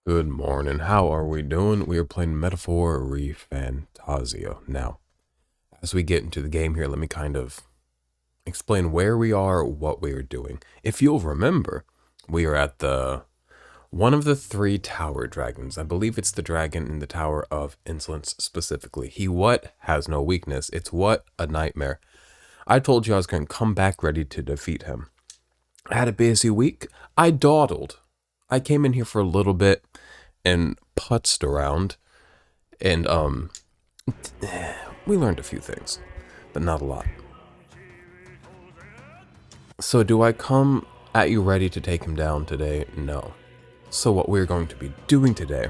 Good morning. How are we doing? We are playing Metaphor ReFantazio. Now, as we get into the game here, let me kind of explain where we are, what we are doing. If you'll remember, we are at one of the three tower dragons. I believe it's the dragon in the Tower of Insolence specifically. He what has no weakness. It's what a nightmare. I told you I was going to come back ready to defeat him. I had a busy week. I dawdled. I came in here for a little bit and putzed around, and we learned a few things, but not a lot. So do I come at you ready to take him down today? No. So what we're going to be doing today,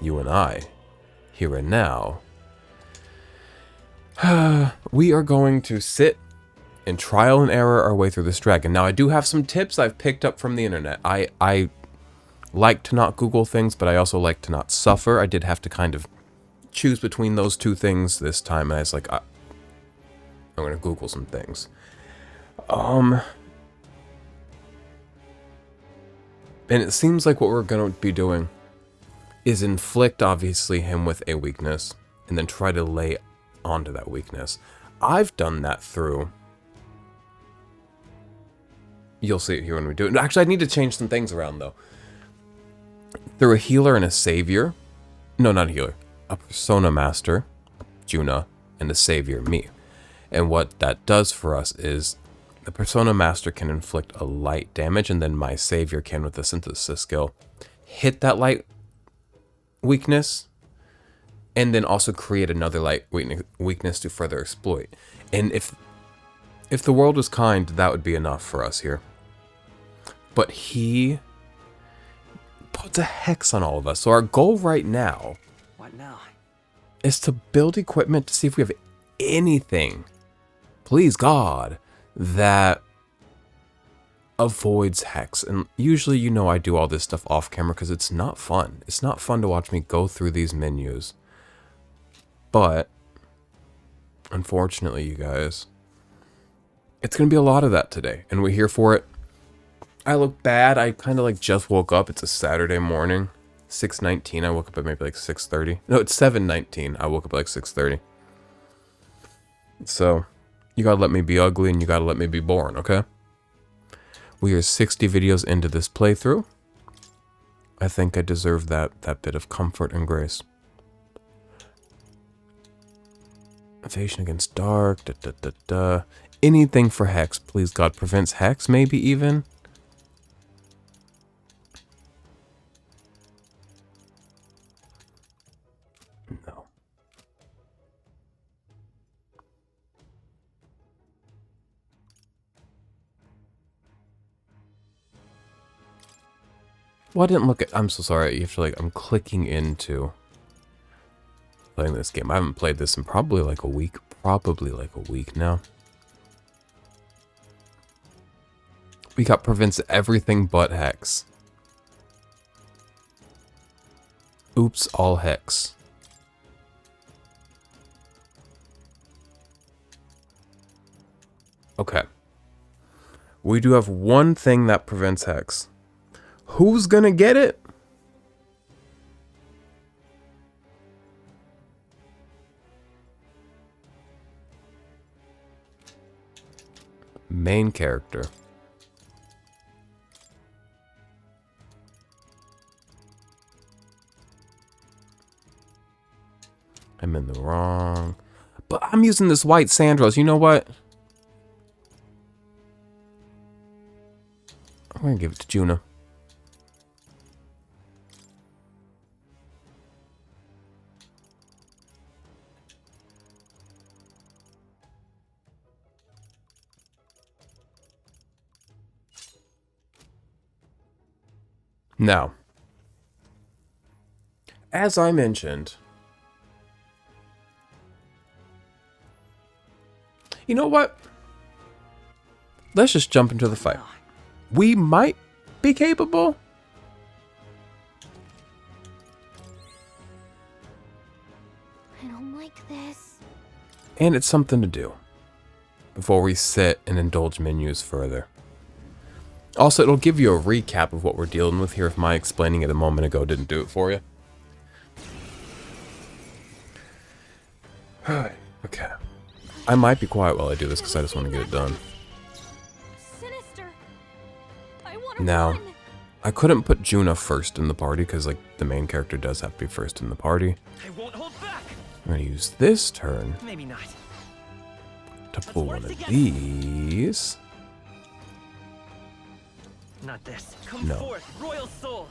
you and I, here and now, we are going to sit and trial and error our way through this dragon. Now I do have some tips I've picked up from the internet. I like to not Google things, but I also like to not suffer. I did have to kind of choose between those two things this time, and I was like, I'm gonna Google some things. And it seems like what we're gonna be doing is inflict, obviously, him with a weakness, and then try to lay onto that weakness. I've done that through... You'll see it here when we do it. Actually, I need to change some things around, though. Through a healer and a savior. No, not a healer. A persona master, Juna, and a savior, me. And what that does for us is the persona master can inflict a light damage, and then my savior can, with the synthesis skill, hit that light weakness, and then also create another light weakness to further exploit. And if the world was kind, that would be enough for us here. But he puts a hex on all of us. So our goal right now, what now, is to build equipment to see if we have anything, please God, that avoids hex. And usually, you know, I do all this stuff off camera because it's not fun. It's not fun to watch me go through these menus. But unfortunately, you guys, it's going to be a lot of that today, and we're here for it. I look bad. I kind of like just woke up. It's a Saturday morning, 6:19. I woke up at maybe like 6:30. No, it's 7:19. I woke up at like 6:30. So you gotta let me be ugly, and you gotta let me be boring, okay? We are 60 videos into this playthrough. I think I deserve that bit of comfort and grace. Evasion against dark. Anything for hex, please God. Prevents hex, maybe even. No. Well, I didn't look at... I'm so sorry. You have to, like, I'm clicking into playing this game. I haven't played this in probably like a week. Probably like a week now. We got prevents everything but hex. Oops, all hex. Okay. We do have one thing that prevents hex. Who's gonna get it? Main character. I'm in the wrong. But I'm using this white Sandros. You know what? I'm gonna give it to Juna. Now, as I mentioned, you know what? Let's just jump into the fight. We might be capable. I don't like this. And it's something to do before we sit and indulge menus further. Also, it'll give you a recap of what we're dealing with here if my explaining it a moment ago didn't do it for you. Okay. I might be quiet while I do this because I just want to get it done. Sinister. I want to Now, run. I couldn't put Juna first in the party because, like, the main character does have to be first in the party. I won't hold back. I'm going to use this turn Maybe not. to pull one of these. Not this. Come No. forth, royal soul.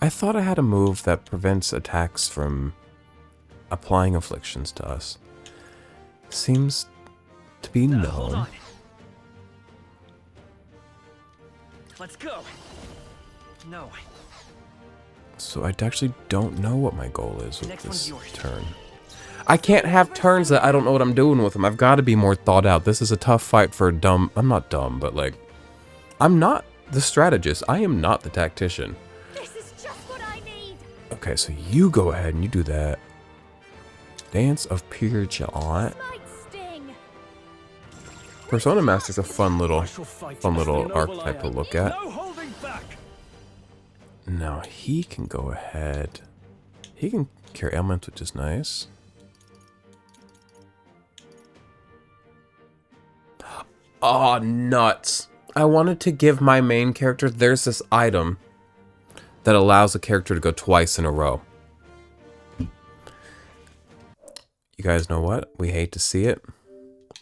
I thought I had a move that prevents attacks from applying afflictions to us. Seems to be Hold no. on. Let's go. No. So I actually don't know what my goal is with Next one's this yours. turn. I can't have turns that I don't know what I'm doing with them. I've got to be more thought out. This is a tough fight for a dumb... I'm not dumb, but like... I'm not the strategist. I am not the tactician. This is just what I need. Okay, so you go ahead and you do that. Dance of Pure Joy. Might sting. Persona Master's a fun little I shall fight as the noble archetype I to am. look at. No holding back. Now he can go ahead. He can cure ailments, which is nice. Oh, nuts. I wanted to give my main character, there's this item that allows a character to go twice in a row. You guys know what? We hate to see it.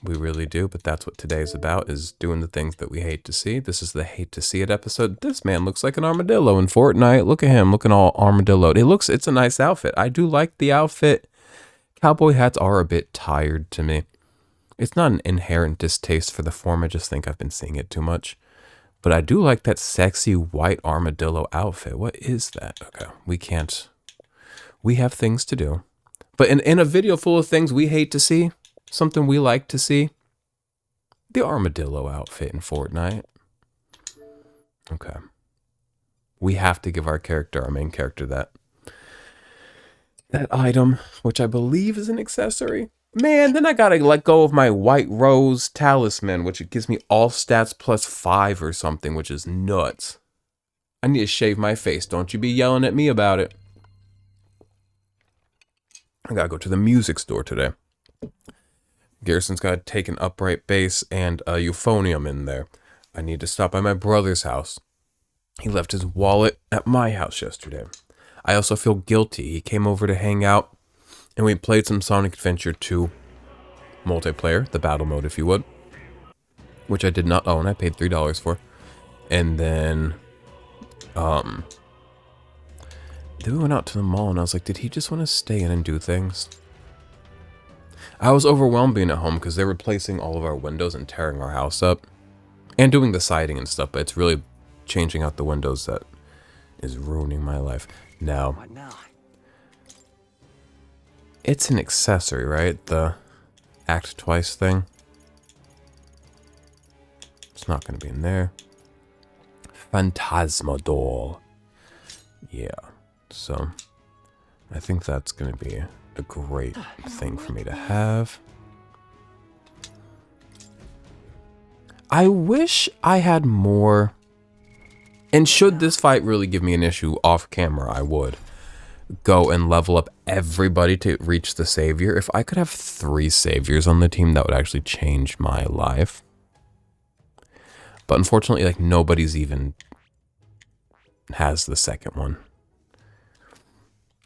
We really do, but that's what today's about, is doing the things that we hate to see. This is the hate to see it episode. This man looks like an armadillo in Fortnite. Look at him, looking all armadillo. It's a nice outfit. I do like the outfit. Cowboy hats are a bit tired to me. It's not an inherent distaste for the form. I just think I've been seeing it too much. But I do like that sexy white armadillo outfit. What is that? Okay, we can't. We have things to do. But in a video full of things we hate to see, something we like to see, the armadillo outfit in Fortnite. Okay. We have to give our main character, that item, which I believe is an accessory. Man, then I gotta let go of my white rose talisman, which it gives me all stats plus 5 or something, which is nuts. I need to shave my face. Don't you be yelling at me about it. I gotta go to the music store today. Garrison's got to take an upright bass and a euphonium in there. I need to stop by my brother's house. He left his wallet at my house yesterday. I also feel guilty. He came over to hang out, and we played some Sonic Adventure 2 multiplayer, the battle mode if you would, which I did not own. I paid $3 for. And then we went out to the mall, and I was like, did he just want to stay in and do things? I was overwhelmed being at home because they're replacing all of our windows and tearing our house up and doing the siding and stuff, but it's really changing out the windows that is ruining my life. Now, What now? it's an accessory, right? The act twice thing. It's not going to be in there. Phantasmadol. Yeah. So, I think that's going to be a great thing for me to have. I wish I had more. And should this fight really give me an issue off camera, I would go and level up everybody to reach the savior. If I could have 3 saviors on the team, that would actually change my life. But unfortunately, like, nobody's even has the second one.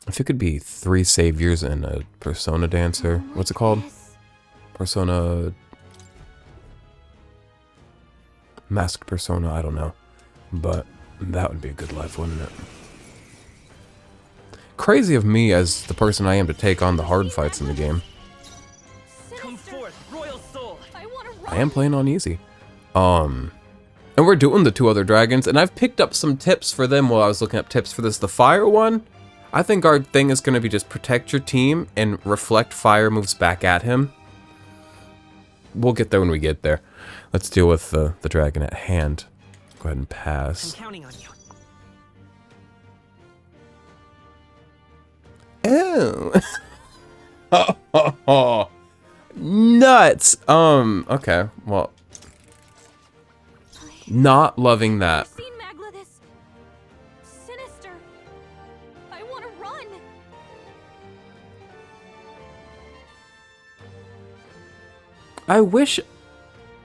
If it could be 3 saviors and a persona dancer. What's it called? Persona... Masked persona, I don't know. But that would be a good life, wouldn't it? Crazy of me as the person I am to take on the hard fights in the game. Come forth, royal soul. I want to I run. am playing on easy. And we're doing the 2 other dragons, and I've picked up some tips for them while I was looking up tips for this. The fire one, I think our thing is going to be just protect your team and reflect fire moves back at him. We'll get there when we get there. Let's deal with the dragon at hand. Go ahead and I'm pass. counting on you. Oh. Nuts. Okay. Well, Not loving that. I've seen Magla this sinister. I want to run. I wish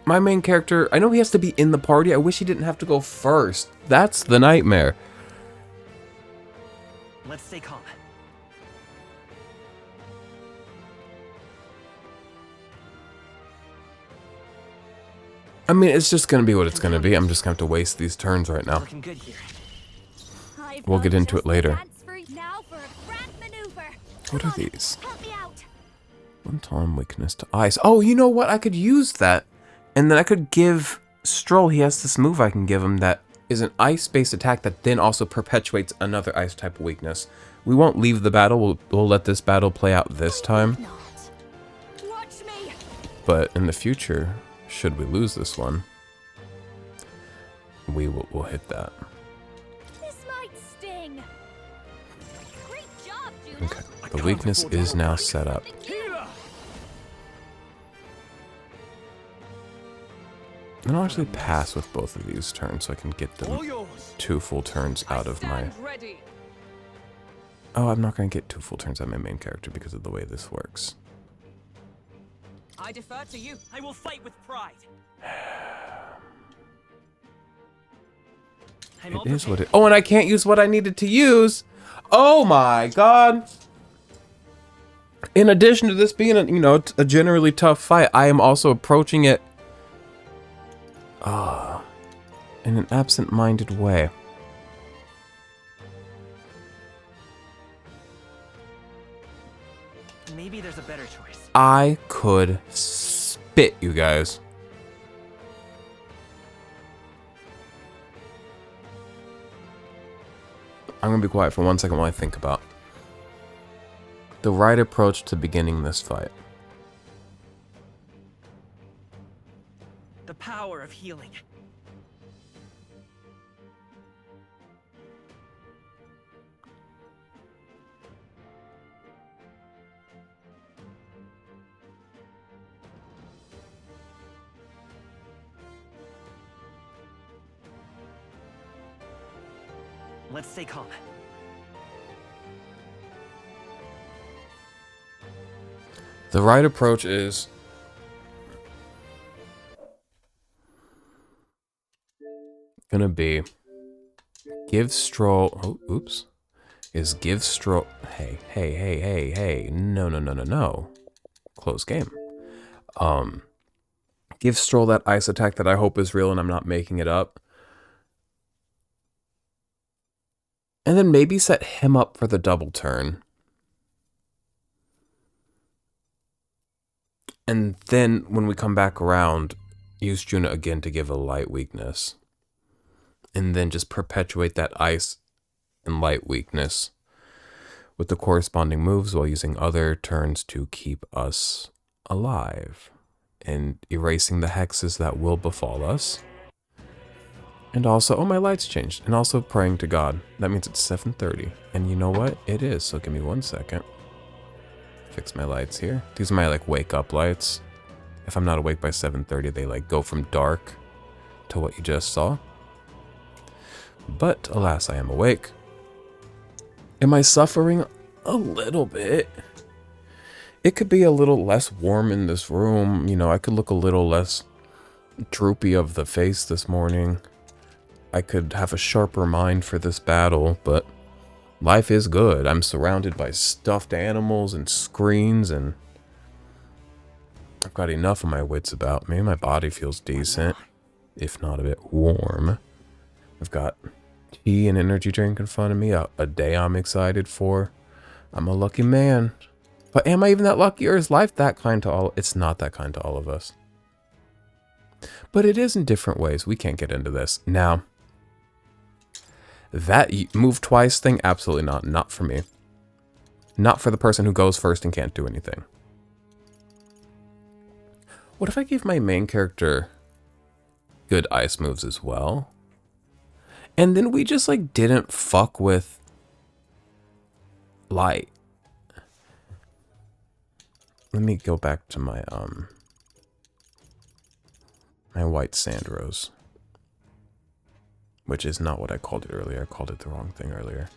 my main character, I know he has to be in the party. I wish he didn't have to go first. That's the nightmare. Let's stay calm. I mean, it's just going to be what it's going to be. I'm just going to have to waste these turns right now. Looking good here. I've We'll got get into just it later. the dance for you now for a grand maneuver. What Come are on, these? help me out. One time weakness to ice. Oh, you know what? I could use that. And then I could give Stroll, he has this move I can give him that is an ice-based attack that then also perpetuates another ice type weakness. We won't leave the battle. We'll let this battle play out this time. Not. Watch me. But in the future, should we lose this one, we'll hit that. This might sting. Great job, Juna. Okay. The weakness is now set up. And I'll actually pass with both of these turns so I can get them 2 full turns out of my... Ready. Oh, I'm not going to get 2 full turns out of my main character because of the way this works. I defer to you. I will fight with pride. It is what it... Oh, and I can't use what I needed to use! Oh my god! In addition to this being a generally tough fight, I am also approaching it in an absent-minded way. Maybe there's a better choice. I could spit, you guys. I'm gonna be quiet for 1 second while I think about the right approach to beginning this fight. The power of healing. Let's stay calm. The right approach is gonna be give Stroll. Oh, oops. Is give Stroll. Hey. No. Close game. Give Stroll that ice attack that I hope is real and I'm not making it up. And then maybe set him up for the double turn. And then when we come back around, use Juna again to give a light weakness. And then just perpetuate that ice and light weakness with the corresponding moves while using other turns to keep us alive. And erasing the hexes that will befall us. And also, oh, my lights changed. And also praying to God. That means it's 7:30. And you know what? It is. So give me 1 second. Fix my lights here. These are my like wake up lights. If I'm not awake by 7:30, they like go from dark to what you just saw. But alas, I am awake. Am I suffering? A little bit. It could be a little less warm in this room. You know, I could look a little less droopy of the face this morning. I could have a sharper mind for this battle, but life is good. I'm surrounded by stuffed animals and screens, and I've got enough of my wits about me. My body feels decent, if not a bit warm. I've got tea and energy drink in front of me, a day I'm excited for. I'm a lucky man. But am I even that lucky, or is life that kind to all? It's not that kind to all of us. But it is in different ways. We can't get into this. Now, that move twice thing, absolutely not. Not for me. Not for the person who goes first and can't do anything. What if I gave my main character good ice moves as well? And then we just like didn't fuck with light. Let me go back to my my white sand rose. which is not what I called it earlier. I called it the wrong thing earlier.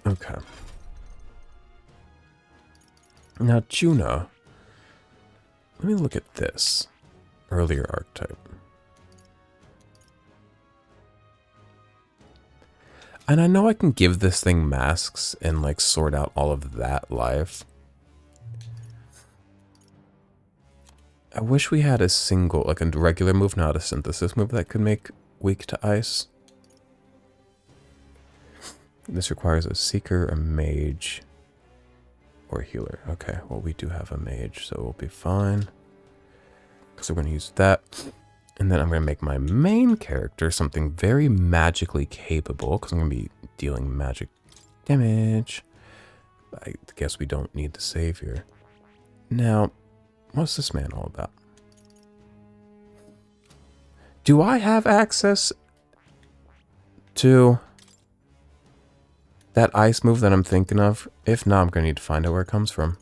Okay. Now, Juna, let me look at this earlier archetype. And I know I can give this thing masks and like sort out all of that life. I wish we had a single, like a regular move, not a synthesis move that could make weak to ice. This requires a seeker, a mage, or a healer. Okay, well we do have a mage, so we'll be fine. So we're going to use that. And then I'm going to make my main character something very magically capable, because I'm going to be dealing magic damage. I guess we don't need the savior. Now, what's this man all about? Do I have access to that ice move that I'm thinking of? If not, I'm going to need to find out where it comes from.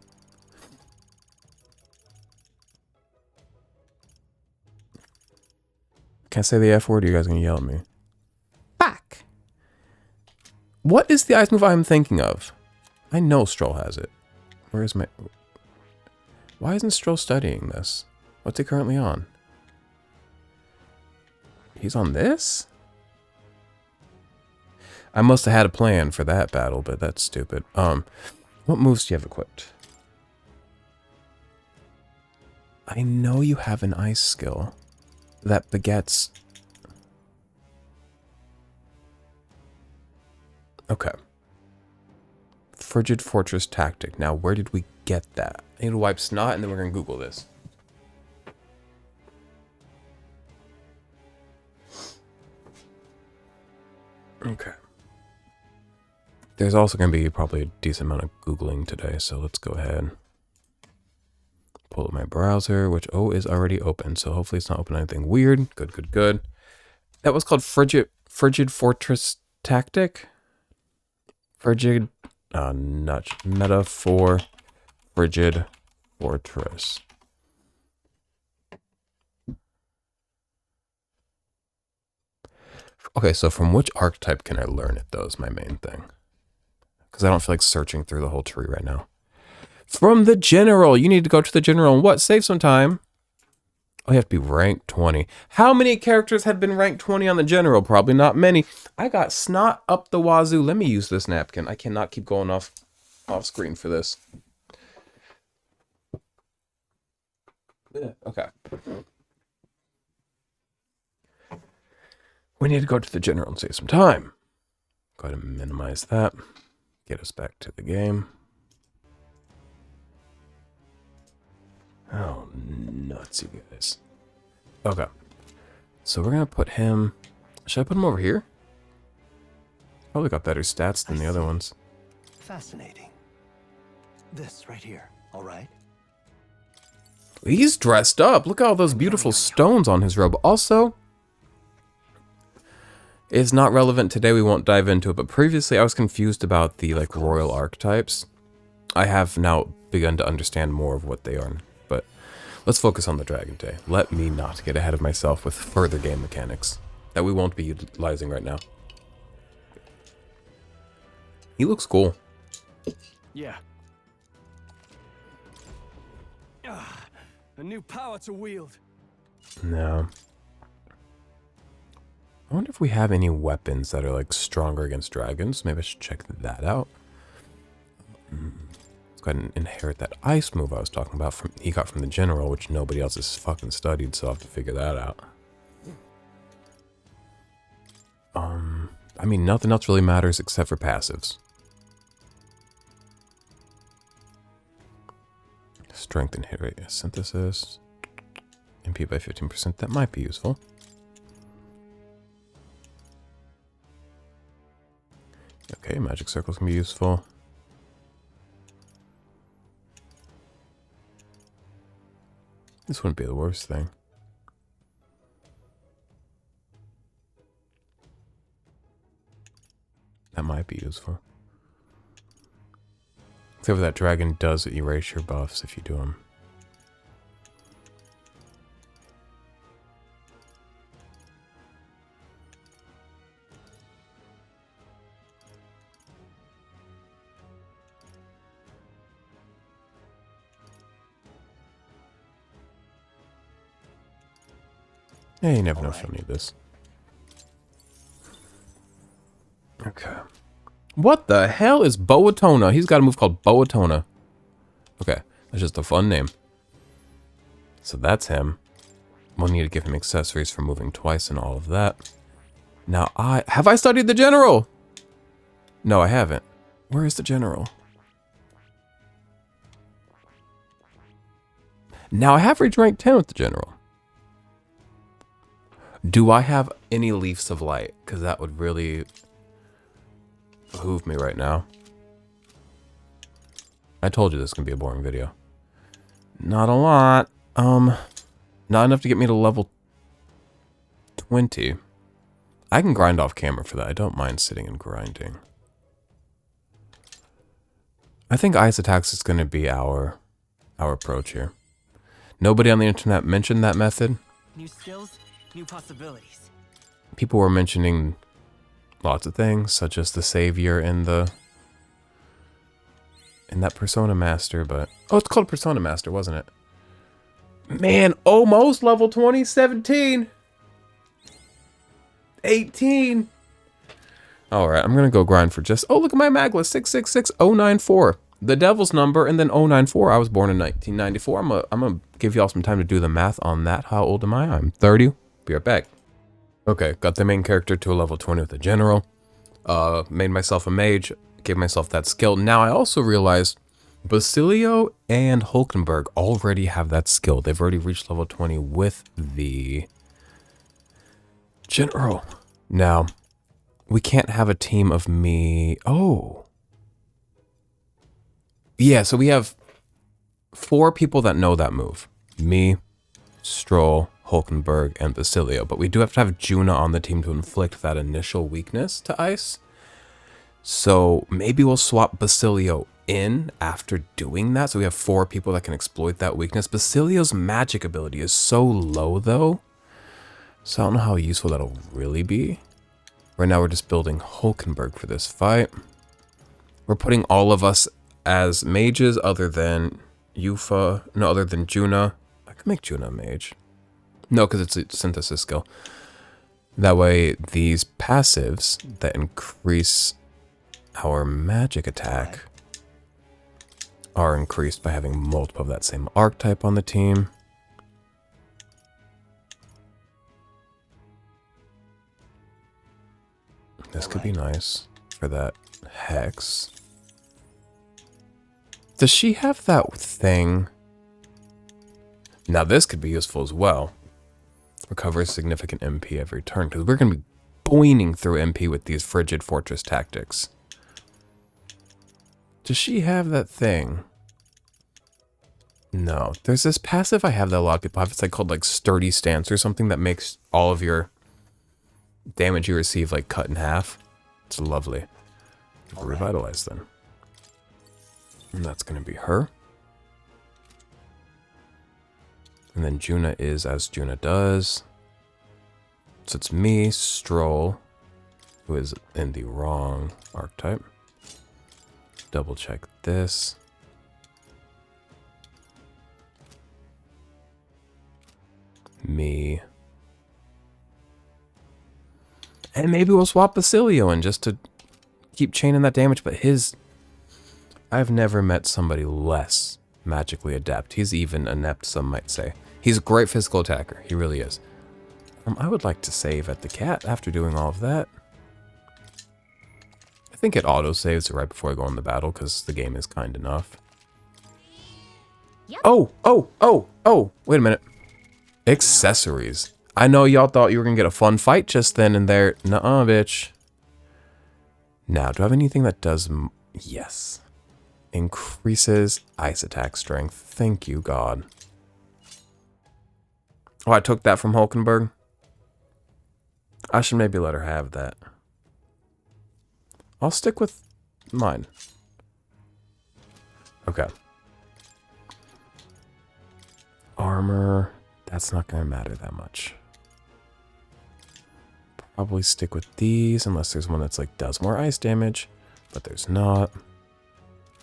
Can I say the F word or are you guys going to yell at me? Fuck! What is the ice move I'm thinking of? I know Stroll has it. Where is my... Why isn't Stroll studying this? What's he currently on? He's on this? I must have had a plan for that battle, but that's stupid. What moves do you have equipped? I know you have an ice skill that begets... Okay. Frigid Fortress Tactic. Now, where did we get that? I need to wipe snot, and then we're going to Google this. Okay. There's also going to be probably a decent amount of Googling today, so let's go ahead. Pull up my browser, which, is already open, so hopefully it's not open anything weird. Good, good, good. That was called Frigid Fortress Tactic? Frigid... nudge. Metaphor. Frigid Fortress. Okay, so from which archetype can I learn it, though, is my main thing. Because I don't feel like searching through the whole tree right now. From the general. You need to go to the general and what? Save some time. Oh, you have to be ranked 20. How many characters have been ranked 20 on the general? Probably not many. I got snot up the wazoo. Let me use this napkin. I cannot keep going off screen for this. Okay. We need to go to the general and save some time. Go ahead and minimize that. Get us back to the game. Oh, nuts, you guys. Okay. So we're going to put him... Should I put him over here? Probably got better stats than the other ones. Fascinating. This right here, all right? He's dressed up. Look at all those beautiful stones on his robe. Also, it's not relevant today. We won't dive into it. But previously, I was confused about the like royal archetypes. I have now begun to understand more of what they are. But let's focus on the Dragon Day. Let me not get ahead of myself with further game mechanics that we won't be utilizing right now. He looks cool. Yeah. A new power to wield. No. I wonder if we have any weapons that are like stronger against dragons. Maybe I should check that out. Let's go ahead and inherit that ice move I was talking about he got from the general, which nobody else has fucking studied, so I'll have to figure that out. I mean, nothing else really matters except for passives. Strength and hit rate synthesis. MP by 15%. That might be useful. Okay, magic circles can be useful. This wouldn't be the worst thing. That might be useful. Except for that dragon does erase your buffs if you do them. Yeah, you never know if you'll need this. Okay. What the hell is Boatona? He's got a move called Boatona. Okay, that's just a fun name. So that's him. We'll need to give him accessories for moving twice and all of that. Now have I studied the general? No, I haven't. Where is the general? Now I have reached rank 10 with the general. Do I have any Leafs of Light? Because that would really behoove me right now. I told you this is going to be a boring video. Not a lot. Not enough to get me to level 20. I can grind off camera for that. I don't mind sitting and grinding. I think ice attacks is going to be our approach here. Nobody on the internet mentioned that method. New skills, new possibilities. People were mentioning lots of things, such as the savior in that Persona Master, but oh, it's called Persona Master, wasn't it? Man, almost level 20, 17, 18. All right, I'm gonna go grind for just. Oh, look at my mag list, 666094. The devil's number, and then 094. I was born in 1994. I'm gonna give y'all some time to do the math on that. How old am I? I'm 30. Be right back. Okay, got the main character to a level 20 with a general. Made myself a mage. Gave myself that skill. Now I also realized Basilio and Hulkenberg already have that skill. They've already reached level 20 with the general. Now, we can't have a team of me. Oh. Yeah, so we have 4 people that know that move. Me, Stroll, Hulkenberg, and Basilio. But we do have to have Juna on the team to inflict that initial weakness to ice. So maybe we'll swap Basilio in after doing that. So we have 4 people that can exploit that weakness. Basilio's magic ability is so low though. So I don't know how useful that'll really be. Right now we're just building Hulkenberg for this fight. We're putting all of us as mages other than other than Juna. I could make Juna a mage. No, because it's a synthesis skill. That way these passives that increase our magic attack are increased by having multiple of that same archetype on the team. This could be nice for that Hex. Does she have that thing? Now this could be useful as well. Recovers significant MP every turn, because we're going to be boining through MP with these frigid fortress tactics. Does she have that thing? No. There's this passive I have that a lot of people have. It's like called like Sturdy Stance or something that makes all of your damage you receive like cut in half. It's lovely. Revitalize then. And that's going to be her. And then Juna is as Juna does. So it's me, Stroll, who is in the wrong archetype. Double check this. Me. And maybe we'll swap Basilio in just to keep chaining that damage, but I've never met somebody less magically adept. He's even inept, some might say. He's a great physical attacker. He really is. I would like to save at the cat after doing all of that. I think it auto-saves right before I go in the battle because the game is kind enough. Yep. Oh, wait a minute. Accessories. I know y'all thought you were going to get a fun fight just then and there. Nuh-uh, bitch. Now, do I have anything that does... Yes. Increases ice attack strength. Thank you, God. Oh, I took that from Hulkenberg. I should maybe let her have that. I'll stick with mine. Okay. Armor. That's not going to matter that much. Probably stick with these unless there's one that's like does more ice damage, but there's not.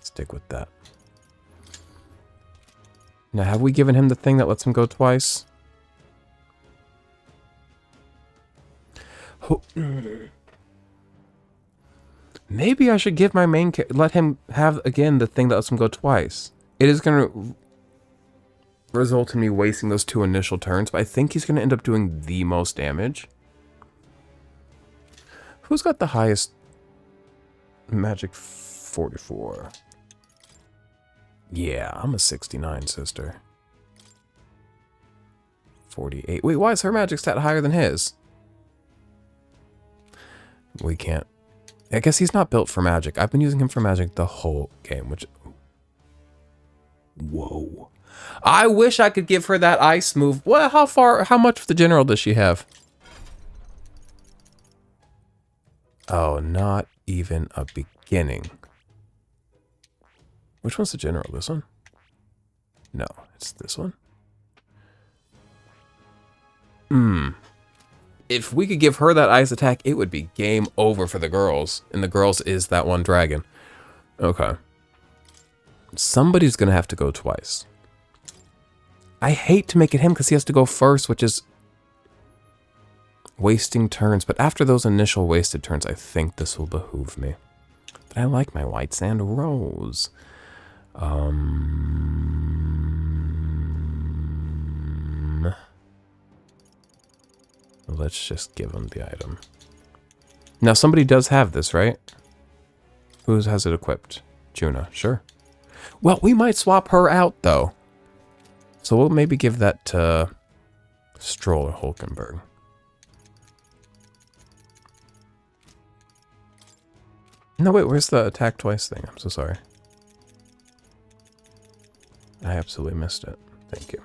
Stick with that. Now, have we given him the thing that lets him go twice? Maybe I should give my main let him have again the thing that lets him go twice. It is going to result in me wasting those 2 initial turns, but I think he's going to end up doing the most damage. Who's got the highest magic? 44. Yeah, I'm a 69, sister. 48. Wait, why is her magic stat higher than his? We can't. I guess he's not built for magic. I've been using him for magic the whole game, which... Whoa. I wish I could give her that ice move. Well, how much of the general does she have? Oh, not even a beginning. Which one's the general? This one? No, it's this one. If we could give her that ice attack, it would be game over for the girls. And the girls is that one dragon. Okay. Somebody's going to have to go twice. I hate to make it him because he has to go first, which is wasting turns. But after those initial wasted turns, I think this will behoove me. But I like my white sand rose. Let's just give him the item. Now, somebody does have this, right? Who has it equipped? Juna, sure. Well, we might swap her out, though. So we'll maybe give that to Stroll or Hulkenberg. No, wait, where's the attack twice thing? I'm so sorry. I absolutely missed it. Thank you.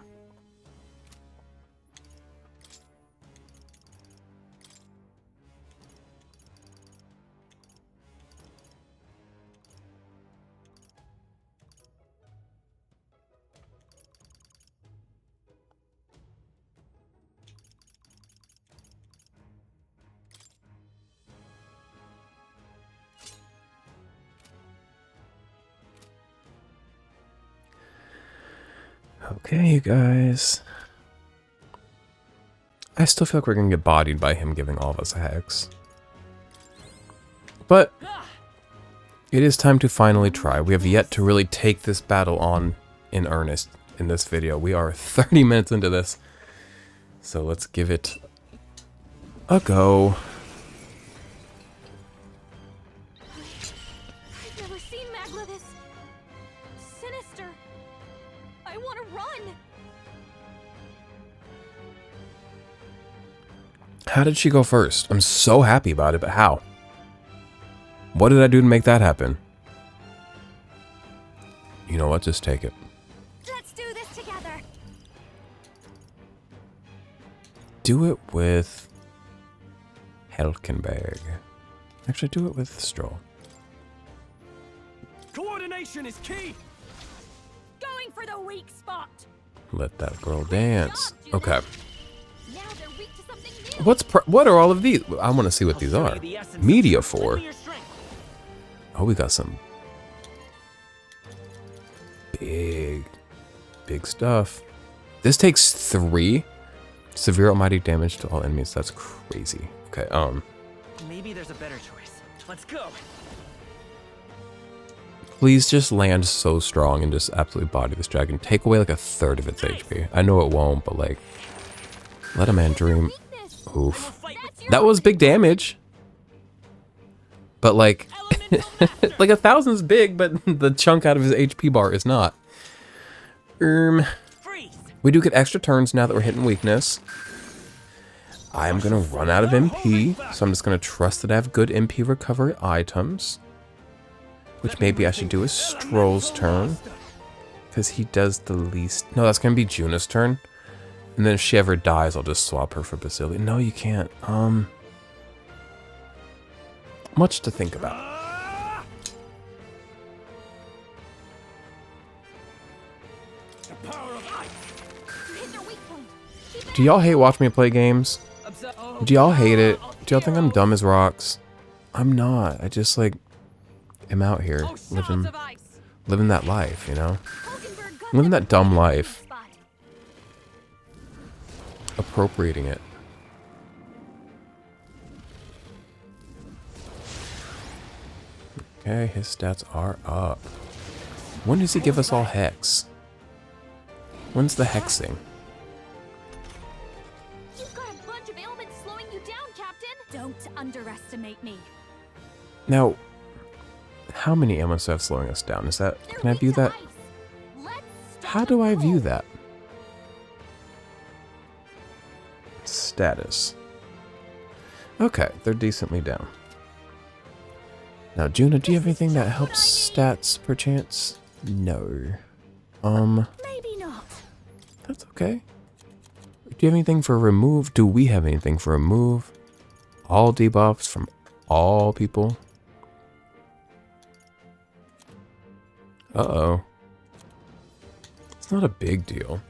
Okay, you guys. I still feel like we're going to get bodied by him giving all of us a hex. But it is time to finally try. We have yet to really take this battle on in earnest in this video. We are 30 minutes into this. So let's give it a go. I've never seen Magla this sinister. I want to run. How did she go first? I'm so happy about it, but how? What did I do to make that happen? You know what? Just take it. Let's do this together. Do it with Helkenberg. Actually, do it with Stroll. Coordination is key. Going for the weak spot. Let that girl dance. Okay. Now they're weak to something new. What are all of these? I want to see what these are. Media 4. Lend me your strength. Oh, we got some big stuff. This takes 3 severe almighty damage to all enemies. That's crazy. Okay, Maybe there's a better choice. Let's go. please just land so strong and just absolutely body this dragon. Take away like 1/3 of its HP. I know it won't, but like, let a man dream. Oof. That was big damage. But like, like 1,000 is big, but the chunk out of his HP bar is not. We do get extra turns now that we're hitting weakness. I'm gonna run out of MP, so I'm just gonna trust that I have good MP recovery items. Which maybe I should do a Stroll's turn. Because he does the least. No, that's gonna be Juna's turn. And then if she ever dies, I'll just swap her for Basilia. No, you can't. Much to think about. Hit their weak point. Keep it Do y'all hate watching me play games? Do y'all hate it? Do y'all think I'm dumb as rocks? I'm not. I just like am out here living that life, you know? Hulkenberg got Living them that dumb life. spot. Appropriating it. Okay, his stats are up. When does he give us all hex? When's the hexing? You've got a bunch of ailments slowing you down, Captain. Don't underestimate me. Now, how many ailments do I have slowing us down? Is that, can I view that? How do I view that? Status. Okay, they're decently down. Now, Juna, do you have anything that helps stats, perchance? No. Maybe not. That's okay. Do you have anything for remove? Do we have anything for remove? All debuffs from all people? Uh-oh. It's not a big deal.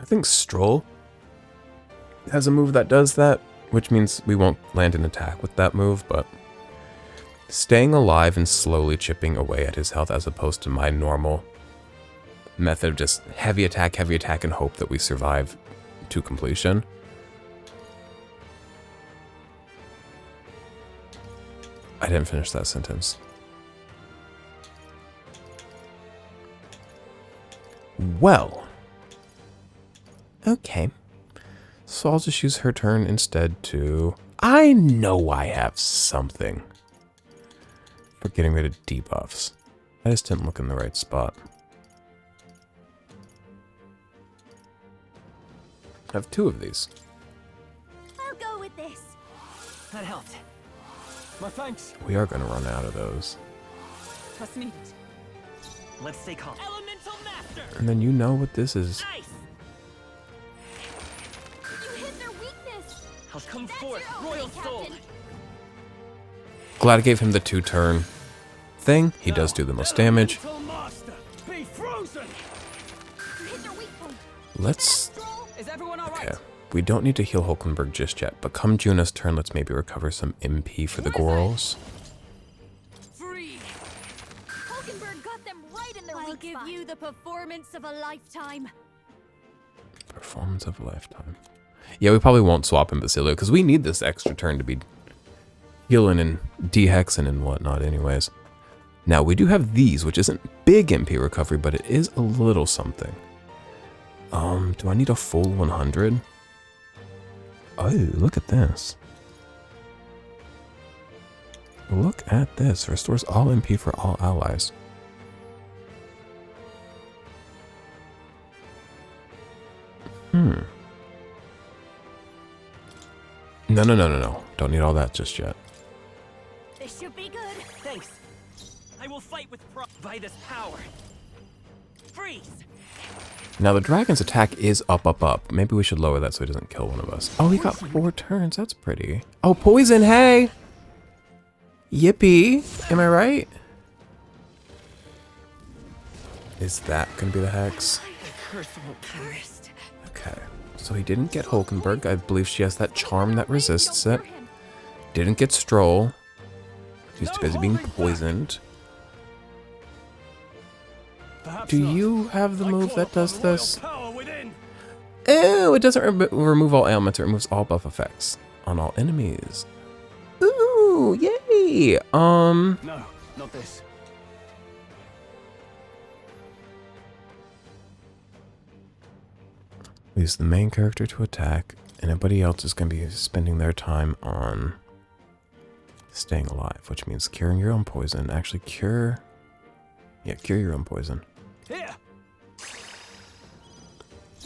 I think Stroll has a move that does that, which means we won't land an attack with that move, but staying alive and slowly chipping away at his health as opposed to my normal method of just heavy attack, and hope that we survive to completion. I didn't finish that sentence. Well. Okay. So I'll just use her turn instead to... I know I have something for getting rid of debuffs. I just didn't look in the right spot. I have 2 of these. I'll go with this. That helped. My thanks. We are going to run out of those. Trust needed. Let's stay calm. Elemental Master. And then you know what this is. Ice. You hit their weakness. I'll come That's forth, your Royal opening, Soul. Captain. Glad I gave him the 2-turn thing. He does do the most damage. Elemental Master, be frozen. You hit their weak point. Let's... Is everyone all right? Okay. We don't need to heal Hulkenberg just yet, but come Juna's turn, let's maybe recover some MP for the Gorals. Free. Hulkenberg got them right in their weak spot. I'll give you the performance of a lifetime. Performance of a lifetime. Yeah, we probably won't swap in Basilio, because we need this extra turn to be healing and dehexing and whatnot anyways. Now, we do have these, which isn't big MP recovery, but it is a little something. Do I need a full 100? Oh, look at this. Look at this. Restores all MP for all allies. No. Don't need all that just yet. This should be good. Thanks. I will fight with pride by this power. Freeze. Now, the dragon's attack is up. Maybe we should lower that so he doesn't kill one of us. Oh, he got 4 turns. That's pretty. Oh, poison, hey! Yippee. Am I right? Is that going to be the hex? Curse won't kill me. Okay. So he didn't get Hulkenberg. I believe she has that charm that resists it. Didn't get Stroll. He's too busy being poisoned. Do you have the move that does this? Oh, it doesn't remove all ailments. It removes all buff effects on all enemies. Ooh, yay! No, not this. Use the main character to attack, and everybody else is going to be spending their time on staying alive, which means curing your own poison. Actually, cure your own poison. Here.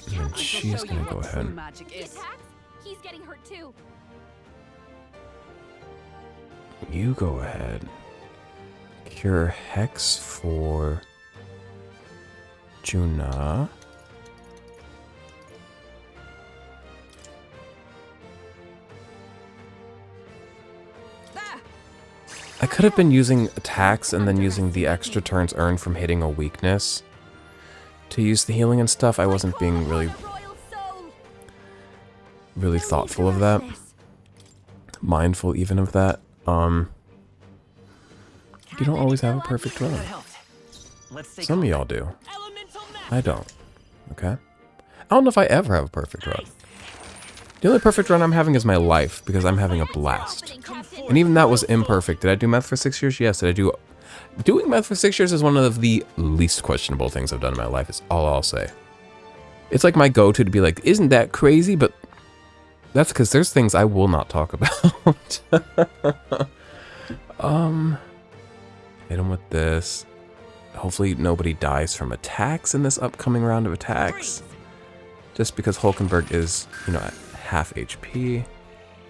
And then she's going to go ahead. Magic He attacks, he's getting hurt too. You go ahead. Cure Hex for Juna. I could have been using attacks and then using the extra turns earned from hitting a weakness to use the healing and stuff. I wasn't being really thoughtful of that. Mindful even of that. You don't always have a perfect run. Some of y'all do. I don't. Okay? I don't know if I ever have a perfect run. The only perfect run I'm having is my life, because I'm having a blast. And even that was imperfect. Did I do meth for 6 years? Yes. Did I do... Doing meth for 6 years is one of the least questionable things I've done in my life, is all I'll say. It's like my go-to to be like, isn't that crazy? But that's because there's things I will not talk about. Hit him with this. Hopefully nobody dies from attacks in this upcoming round of attacks. Just because Hulkenberg is, you know, at half HP. I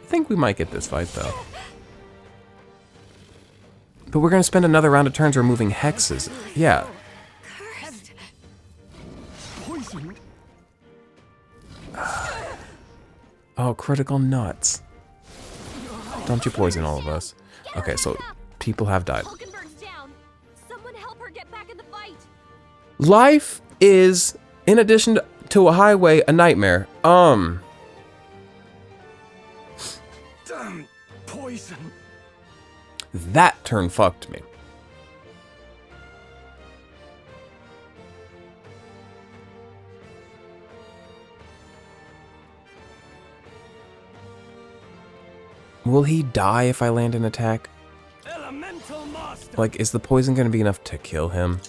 think we might get this fight, though. But we're going to spend another round of turns removing hexes. Yeah. Oh, critical nuts. Don't you poison all of us. Okay, so people have died. Someone help her get back in the fight. Life is, in addition to a highway, a nightmare. Damn poison. That turn fucked me. Will he die if I land an attack? Elemental master. Like, is the poison going to be enough to kill him?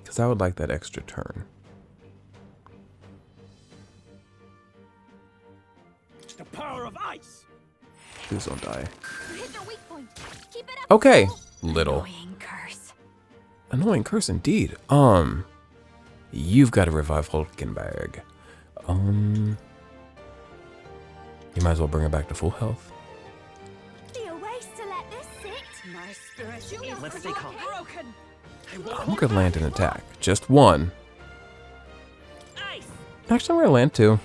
Because I would like that extra turn. The power of ice. Please don't die. You hit their weak point. Keep it up. Okay, little. Annoying curse. Annoying curse indeed. You've got to revive Hulkenberg. You might as well bring her back to full health. Be a waste to let this sit. My spirit is Let's stay calm. broken. I'm gonna land an attack. Just one. Ice. Actually, I'm gonna land two.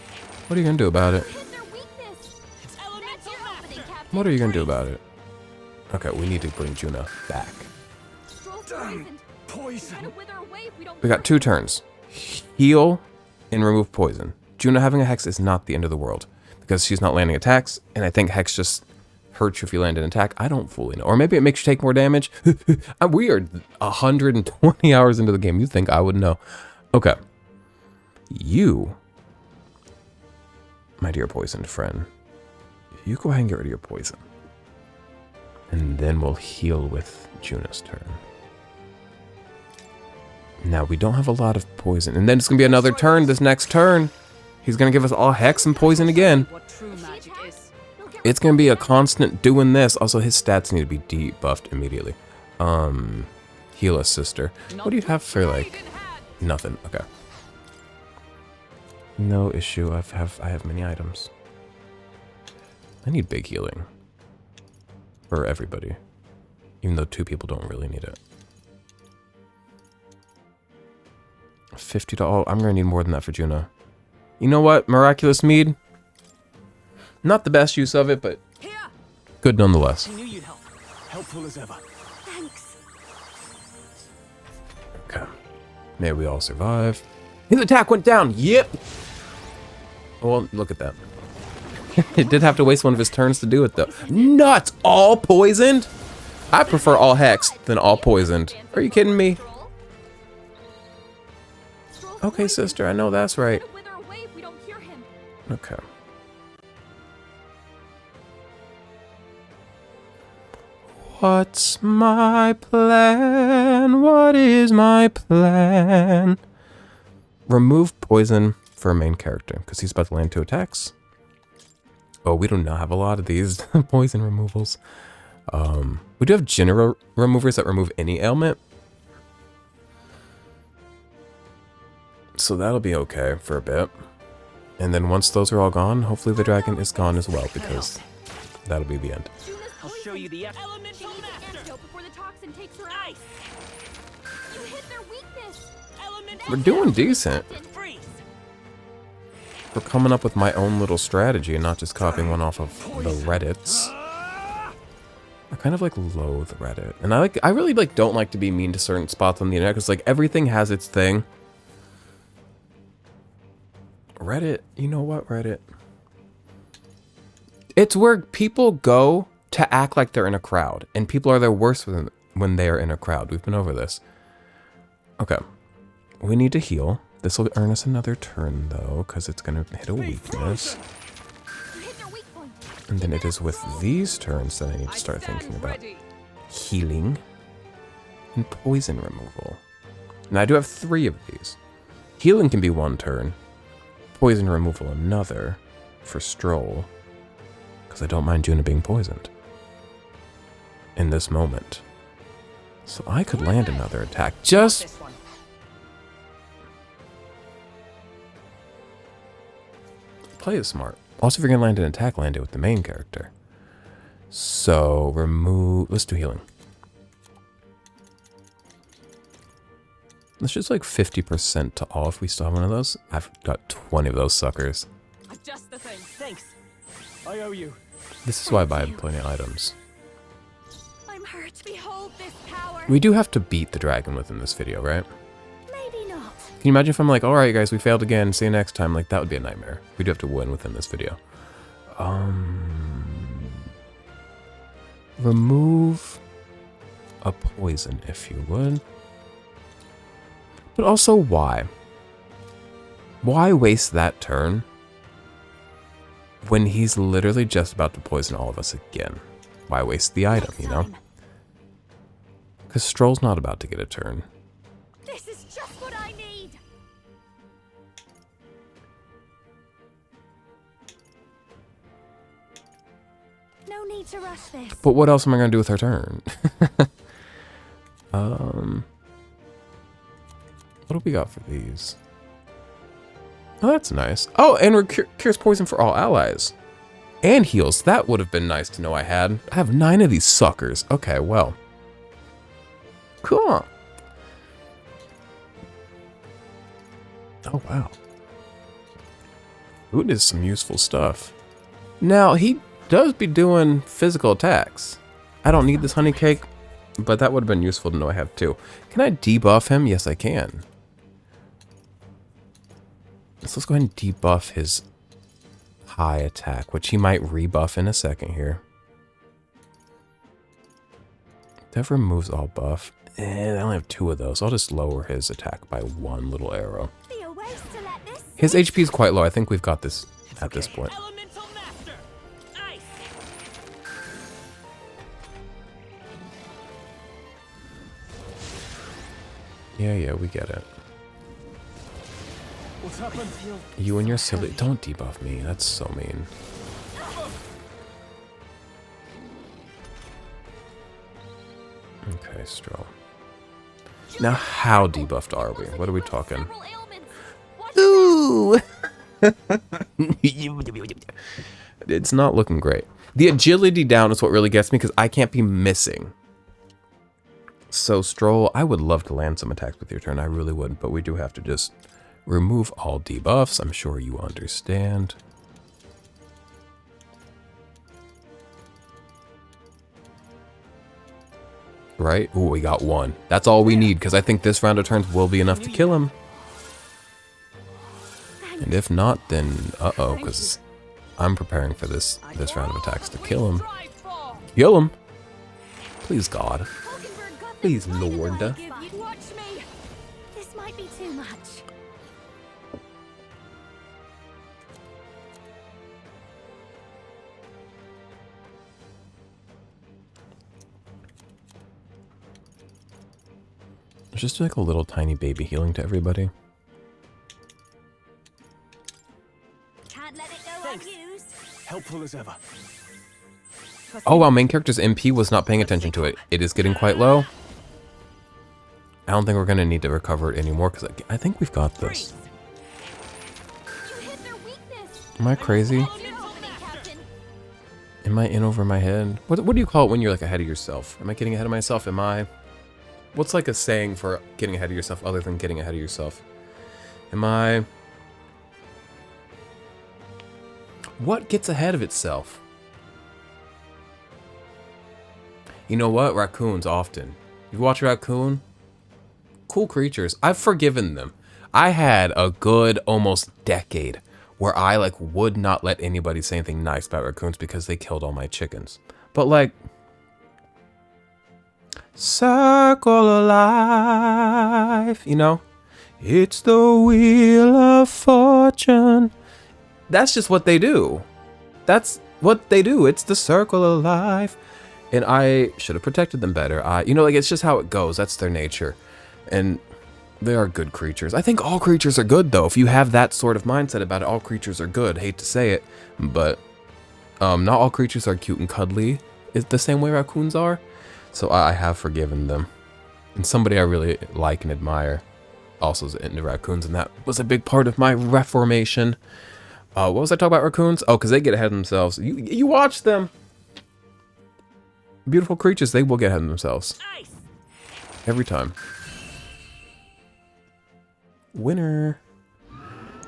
What are you gonna do about it? Hit their weakness. It's That's elemental your opening, master. Captain. What are you gonna do about it? Okay, we need to bring Juna back. Stroll's Damn poisoned. poison. Gotta wither away if we don't We got 2 turns. Heal and remove poison. Juna having a hex is not the end of the world because she's not landing attacks, and I think hex just hurts you if you land an attack. I don't fully know. Or maybe it makes you take more damage. We are 120 hours into the game. You think I would know. Okay. You, my dear poisoned friend, you go ahead and get rid of your poison. And then we'll heal with Juna's turn. Now, we don't have a lot of poison. And then it's going to be another turn this next turn. He's going to give us all hex and poison again. What true magic is. It's going to be a constant doing this. Also, his stats need to be debuffed immediately. Heal us, sister. What do you have for, like, nothing? Okay. No issue. I have many items. I need big healing. For everybody. Even though 2 people don't really need it. $50. Oh, I'm going to need more than that for Juna. You know what? Miraculous Mead. Not the best use of it, but good nonetheless. I knew you'd help. Helpful as ever. Thanks. Okay. May we all survive. His attack went down. Yep. Well, look at that. It did have to waste one of his turns to do it, though. Nuts! All poisoned? I prefer all hexed than all poisoned. Are you kidding me? Okay, sister, I know that's right. Gotta wither away if we don't cure him. Okay. What's my plan? What is my plan? Remove poison for a main character, because he's about to land 2 attacks. Oh, we do not have a lot of these poison removals. We do have general removers that remove any ailment. So that'll be okay for a bit. And then once those are all gone, hopefully the dragon is gone as well, because that'll be the end. Juna's I'll show you the She elemental needs an master. antidote before the toxin takes her out. Ice. You hit their weakness. Elemental. We're doing decent. Freeze. For coming up with my own little strategy and not just copying one off of the Reddits. I kind of like loathe Reddit. And I really like don't like to be mean to certain spots on the internet because like everything has its thing. Reddit, you know what, Reddit? It's where people go to act like they're in a crowd, and people are their worst when they are in a crowd. We've been over this. Okay. We need to heal. This will earn us another turn, though, because it's going to hit a weakness. You hit their weak point. And then it is with these turns that I need to start thinking about healing and poison removal. Now, I do have 3 of these. Healing can be 1 turn. Poison removal another for Stroll. Because I don't mind Juna being poisoned. In this moment. So I could land another attack. Just... This one. play it smart. Also, if you're going to land an attack, land it with the main character. So, remove... let's do healing. Let's just like 50% to all if we still have one of those. I've got 20 of those suckers. Adjust the thing. Thanks. I owe you. This is why I buy plenty of items. I'm hurt. Behold this power. We do have to beat the dragon within this video, right? Maybe not. Can you imagine if I'm like, alright guys, we failed again, see you next time? Like, that would be a nightmare. We do have to win within this video. Remove a poison, if you would. But also, why? Why waste that turn when he's literally just about to poison all of us again? Why waste the item, you know? Because Stroll's not about to get a turn. This is just what I need. No need to rush this. But what else am I going to do with her turn? What do we got for these? Oh, that's nice. Oh, and cures poison for all allies. And heals. That would have been nice to know I had. I have 9 of these suckers. Okay, well. Cool. Oh, wow. Food is some useful stuff. Now, he does be doing physical attacks. I don't need this honey cake, but that would have been useful to know I have too. Can I debuff him? Yes, I can. So let's go ahead and debuff his high attack, which he might rebuff in a second here. That removes all buff. I only have 2 of those. I'll just lower his attack by 1 little arrow. Be a waste to let this. His HP is quite low. I think we've got this at this point. Elemental Master. Ice. Yeah, we get it. What's happened? You and your silly... don't debuff me. That's so mean. Okay, Stroll. Now, how debuffed are we? What are we talking? Several ailments. Ooh! It's not looking great. The agility down is what really gets me because I can't be missing. So, Stroll, I would love to land some attacks with your turn. I really would. But we do have to just remove all debuffs. I'm sure you understand. Right? Ooh, we got 1. That's all we need, because I think this round of turns will be enough to kill him. And if not, then uh-oh, because I'm preparing for this round of attacks to kill him. Kill him! Please, God. Please, Lord. Watch me. This might be too much. Just do like a little tiny baby healing to everybody. Can't let it go unused. Helpful as ever. Oh wow, main character's MP was not paying attention to it. It is getting quite low. I don't think we're gonna need to recover it anymore because I think we've got this. You hit their weakness. Am I crazy? You told me, Captain. Am I in over my head? What do you call it when you're like ahead of yourself? Am I getting ahead of myself? Am I? What's like a saying for getting ahead of yourself other than getting ahead of yourself? Am I? What gets ahead of itself? You know what? Raccoons often. You watch a raccoon? Cool creatures. I've forgiven them. I had a good almost decade where I like would not let anybody say anything nice about raccoons because they killed all my chickens. But like, circle of life, you know, It's the wheel of fortune. That's just what they do. That's what they do. It's the circle of life. And I should have protected them better. Like, it's just how it goes. That's their nature. And they are good creatures. I think all creatures are good, though. If you have that sort of mindset about it, all creatures are good. Hate to say it, but not all creatures are cute and cuddly. It's the same way raccoons are. So I have forgiven them. And somebody I really like and admire also is into raccoons, and that was a big part of my reformation. What was I talking about raccoons? Oh, because they get ahead of themselves. You watch them. Beautiful creatures, they will get ahead of themselves. Ice. Every time. Winner.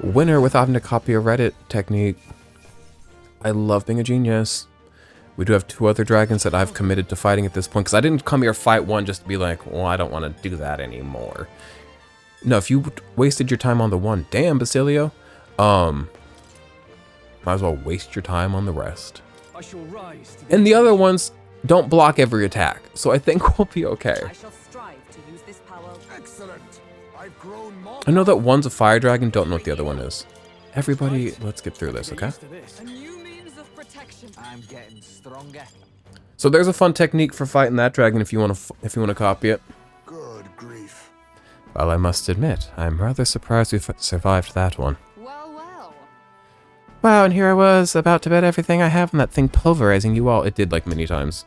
Winner with having to copy a Reddit technique. I love being a genius. We do have 2 other dragons that I've committed to fighting at this point, because I didn't come here fight one just to be like, well, I don't want to do that anymore. No, if you wasted your time on the one, damn, Basilio, might as well waste your time on the rest. I shall rise to And the other ones don't block every attack, so I think we'll be okay. I shall strive to use this power. Excellent. I've grown more. I know that one's a fire dragon, don't know what the other one is. Everybody, let's get through this, okay? A new means of protection. I'm getting stronger. So there's a fun technique for fighting that dragon if you want to copy it. Good grief. Well, I must admit, I'm rather surprised we've survived that one. Well, well. Wow, and here I was, about to bet everything I have on that thing pulverizing you all. It did like many times.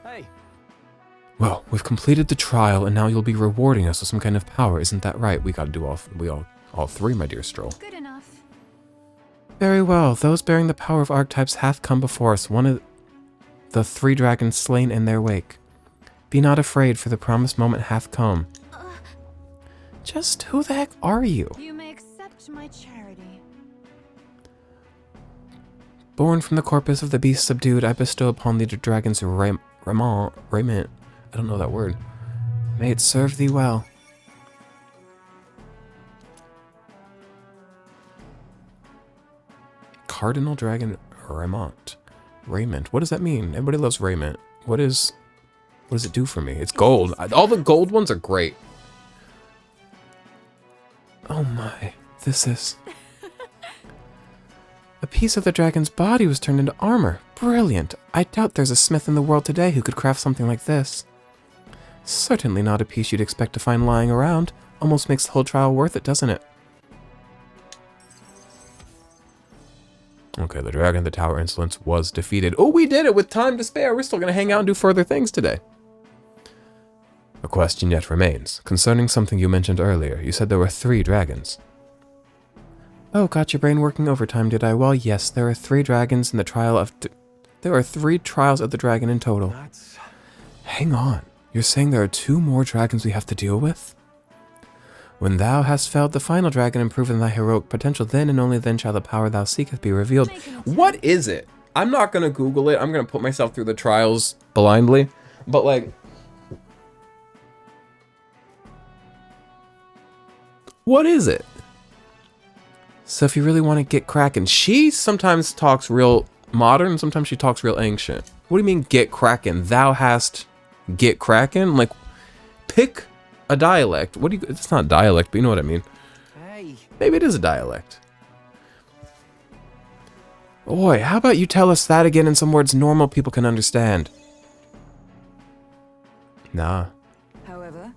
Hey. Well, we've completed the trial, and now you'll be rewarding us with some kind of power. Isn't that right? We gotta do all 3, my dear Stroll. Good enough. Very well. Those bearing the power of archetypes hath come before us. One of the 3 dragons slain in their wake. Be not afraid, for the promised moment hath come. Just who the heck are you? You may accept my charity. Born from the corpus of the beast subdued, I bestow upon thee the dragon's raiment. I don't know that word. May it serve thee well. Cardinal Dragon Raiment. What does that mean? Everybody loves raiment. What does it do for me? It's gold. All the gold ones are great. Oh my. This is... A piece of the dragon's body was turned into armor. Brilliant. I doubt there's a smith in the world today who could craft something like this. Certainly not a piece you'd expect to find lying around. Almost makes the whole trial worth it, doesn't it? Okay, the dragon of the Tower Insolence was defeated. Oh, we did it with time to spare. We're still going to hang out and do further things today. A question yet remains. Concerning something you mentioned earlier, you said there were 3 dragons. Oh, got your brain working overtime, did I? Well, yes, there are 3 dragons in the trial of... There are 3 trials of the dragon in total. That's... Hang on. You're saying there are 2 more dragons we have to deal with? When thou hast felled the final dragon and proven thy heroic potential, then and only then shall the power thou seeketh be revealed. What is it? I'm not going to Google it. I'm going to put myself through the trials blindly. But, like... What is it? So if you really want to get cracking, she sometimes talks real modern, sometimes she talks real ancient. What do you mean get cracking? Thou hast get cracking? Like, pick a dialect. What do you... It's not a dialect, but you know what I mean. Hey. Maybe it is a dialect. Boy, how about you tell us that again in some words normal people can understand? Nah. However,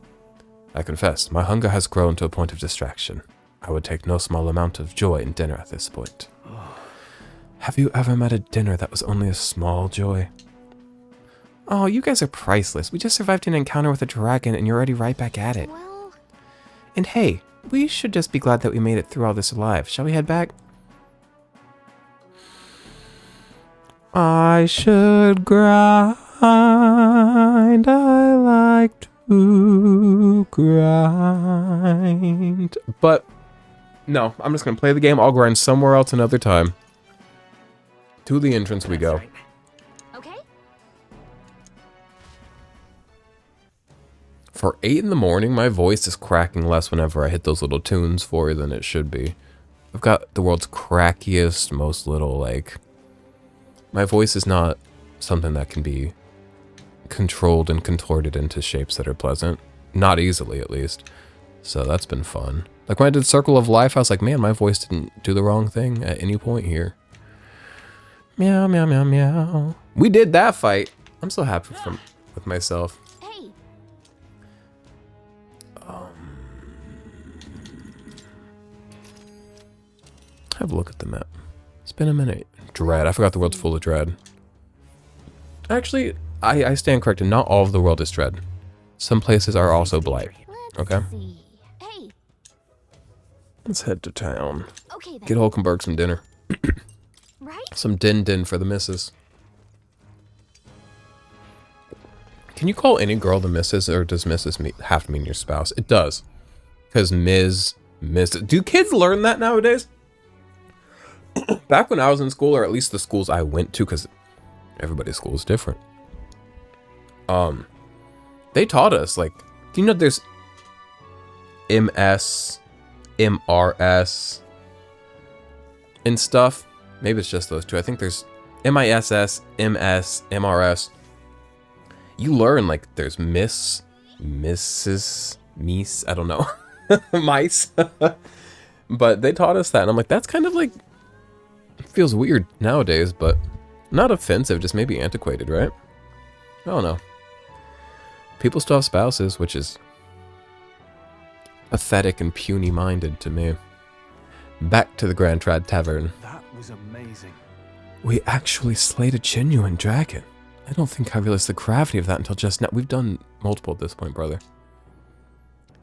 I confess, my hunger has grown to a point of distraction. I would take no small amount of joy in dinner at this point. Have you ever met a dinner that was only a small joy? Oh, you guys are priceless. We just survived an encounter with a dragon and you're already right back at it. Well, And hey, we should just be glad that we made it through all this alive. Shall we head back? I should grind. I like to grind. But no, I'm just going to play the game. I'll grind somewhere else another time. To the entrance we go. okay. For 8 in the morning, my voice is cracking less whenever I hit those little tunes for you than it should be. I've got the world's crackiest, most little, like... My voice is not something that can be controlled and contorted into shapes that are pleasant. Not easily, at least. So that's been fun. Like when I did Circle of Life, I was like, man, my voice didn't do the wrong thing at any point here. Meow, meow, meow, meow. We did that fight. I'm so happy with myself. Hey, Have a look at the map. It's been a minute. Dread. I forgot the world's full of Dread. Actually, I stand corrected. Not all of the world is Dread. Some places are also Blight. let's Okay. see. Hey, Let's head to town. okay then. Get Hulkenberg some dinner. Right? Some din for the missus. Can you call any girl the missus, or does missus have to mean your spouse? It does. Because Ms. Do kids learn that nowadays? Back when I was in school, or at least the schools I went to, because everybody's school is different. They taught us, like, do you know there's MS, MRS, and stuff? Maybe it's just those two. I think there's MISS, MS, MRS. You learn, like, there's Miss, Mrs., Mies, I don't know. Mice. But they taught us that, and I'm like, that's kind of like, feels weird nowadays, but not offensive, just maybe antiquated, right? I don't know. People still have spouses, which is pathetic and puny-minded to me. Back to the Grand Trad Tavern. That was amazing. We actually slayed a genuine dragon. I don't think I realized the gravity of that until just now. We've done multiple at this point, brother.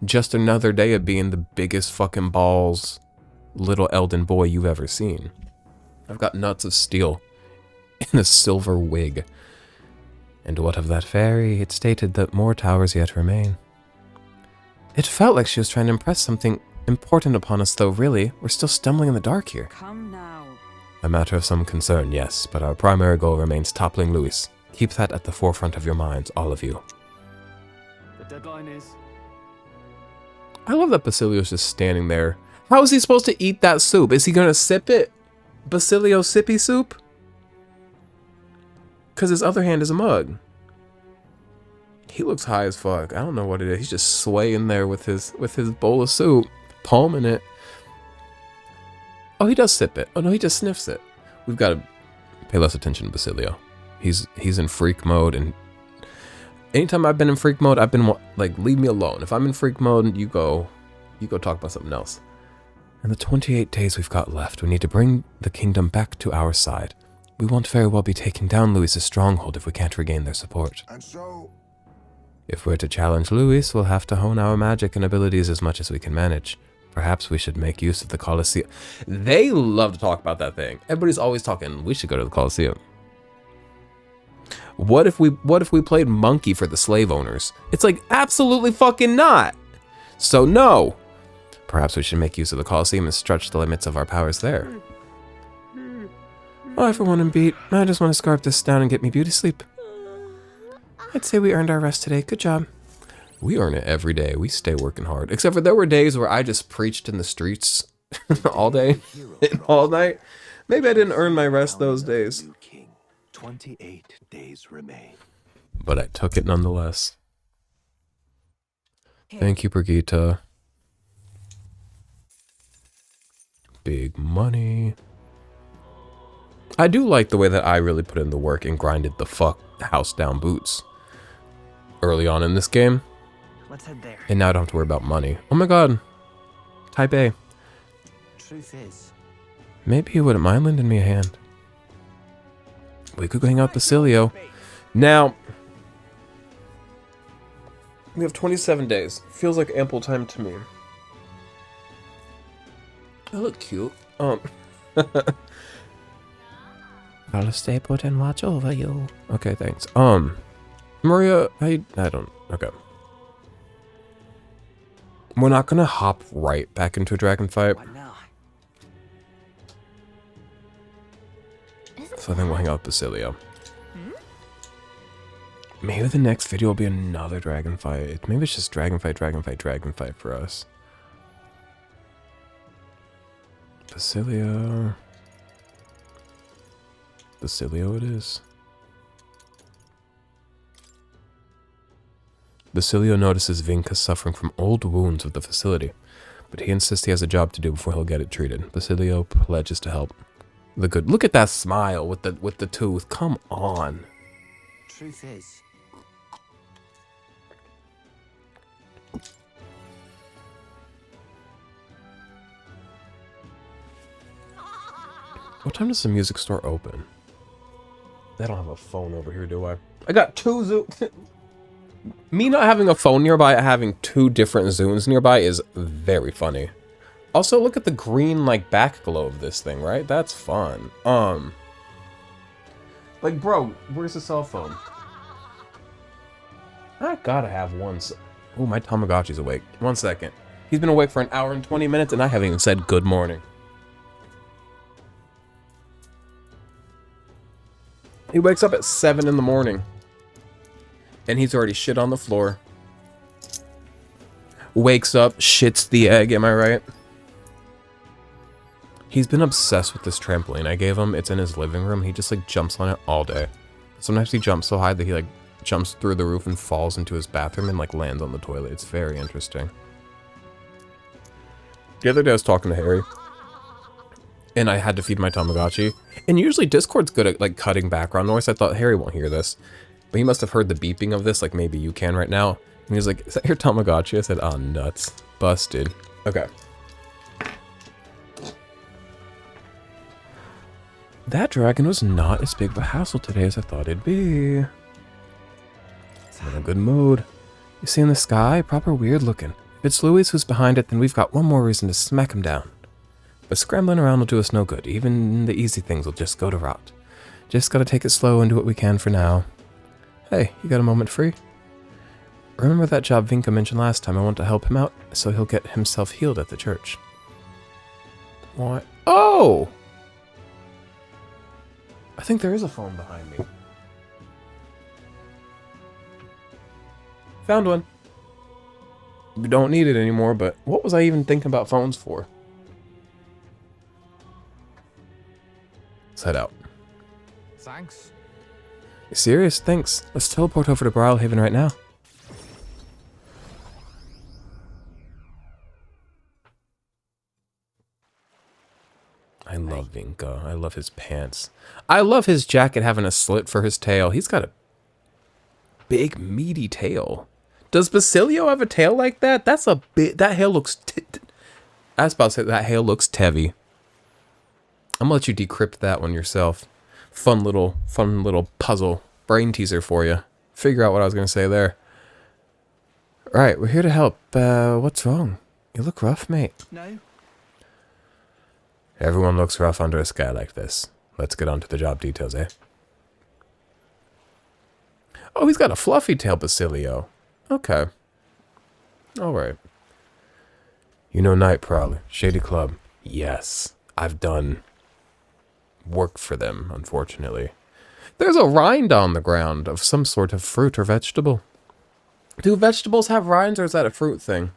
Just another day of being the biggest fucking balls little Elden boy you've ever seen. I've got nuts of steel in a silver wig. And what of that fairy? It stated that more towers yet remain. It felt like she was trying to impress something important upon us, though really, we're still stumbling in the dark here. Come now. A matter of some concern, yes, but our primary goal remains toppling Louis. Keep that at the forefront of your minds, all of you. The deadline is... I love that Basilio's just standing there. How is he supposed to eat that soup? Is he gonna sip it? Basilio sippy soup? Because his other hand is a mug. He looks high as fuck. I don't know what it is. He's just swaying there with his bowl of soup, palming it. Oh, he does sip it. Oh no, he just sniffs it. We've got to pay less attention to Basilio. He's in freak mode, and anytime I've been in freak mode, I've been like, leave me alone. If I'm in freak mode, you go talk about something else. In the 28 days we've got left, we need to bring the kingdom back to our side. We won't very well be taking down Louis's stronghold if we can't regain their support. And so, If we're to challenge Louis, we'll have to hone our magic and abilities as much as we can manage. Perhaps we should make use of the Colosseum. They love to talk about that thing. Everybody's always talking, we should go to the Colosseum. What if we played monkey for the slave owners? It's like, absolutely fucking not. So no. Perhaps we should make use of the Colosseum and stretch the limits of our powers there. Oh, for one am beat. I just want to scarf this down and get me beauty sleep. I'd say we earned our rest today. Good job. We earn it every day. We stay working hard. Except for there were days where I just preached in the streets all day and all night. Maybe I didn't earn my rest those days. New king. 28 days remain. But I took it nonetheless. Thank you, Brigitte. Big money. I do like the way that I really put in the work and grinded the fuck house down boots early on in this game. Let's head there. And now I don't have to worry about money. Oh my god. Type A. Truth is, Maybe you wouldn't mind lending me a hand. We could go hang out with Basilio. Now, we have 27 days. Feels like ample time to me. I look cute. I'll stay put and watch over you. Okay, thanks. Maria, I don't. Okay. We're not gonna hop right back into a dragon fight. what now? Isn't So I think we'll hang out with Basilio. Maybe the next video will be another dragon fight. Maybe it's just dragon fight for us. Basilio. Basilio it is. Basilio notices Vinka suffering from old wounds with the facility, but he insists he has a job to do before he'll get it treated. Basilio pledges to help. The good. Look at that smile with the tooth. Come on. Truth is, What time does the music store open? I don't have a phone over here, do I? I got two Zooms. Me not having a phone nearby, having two different Zooms nearby is very funny. Also, look at the green, like, back glow of this thing, right? That's fun. Like, bro, where's the cell phone? I gotta have one. Oh, my Tamagotchi's awake. 1 second. He's been awake for an hour and 20 minutes, and I haven't even said good morning. He wakes up at 7 in the morning. And he's already shit on the floor. Wakes up, shits the egg, am I right? He's been obsessed with this trampoline I gave him. It's in his living room. He just, like, jumps on it all day. Sometimes he jumps so high that he, like, jumps through the roof and falls into his bathroom and, like, lands on the toilet. It's very interesting. The other day I was talking to Harry. And I had to feed my Tamagotchi. And usually Discord's good at, like, cutting background noise. I thought Harry won't hear this. But he must have heard the beeping of this, like maybe you can right now. And he was like, is that your Tamagotchi? I said, oh, nuts. Busted. Okay. That dragon was not as big of a hassle today as I thought it'd be. It's in a good mood. You see in the sky? Proper weird looking. If it's Louis who's behind it, then we've got one more reason to smack him down. But scrambling around will do us no good. Even the easy things will just go to rot. Just gotta take it slow and do what we can for now. Hey, you got a moment free? Remember that job Vinka mentioned last time? I want to help him out, so he'll get himself healed at the church. What? Oh! I think there is a phone behind me. Found one. We don't need it anymore, but what was I even thinking about phones for? Let's head out. thanks. You serious? Thanks. Let's teleport over to Brilhaven right now. I love Vinka. I love his pants. I love his jacket having a slit for his tail. He's got a big, meaty tail. Does Basilio have a tail like that? That's a bit. That hair looks. I was about to say that hair looks Tevi. I'm gonna let you decrypt that one yourself. Fun little puzzle brain teaser for you. Figure out what I was gonna say there. All right, we're here to help. What's wrong? You look rough, mate. No? Everyone looks rough under a sky like this. Let's get on to the job details, eh? Oh, he's got a fluffy tail, Basilio. Okay. Alright. You know Night Prowler, Shady Club. Yes, I've done work for them, unfortunately. There's a rind on the ground of some sort of fruit or vegetable. Do vegetables have rinds, or is that a fruit thing?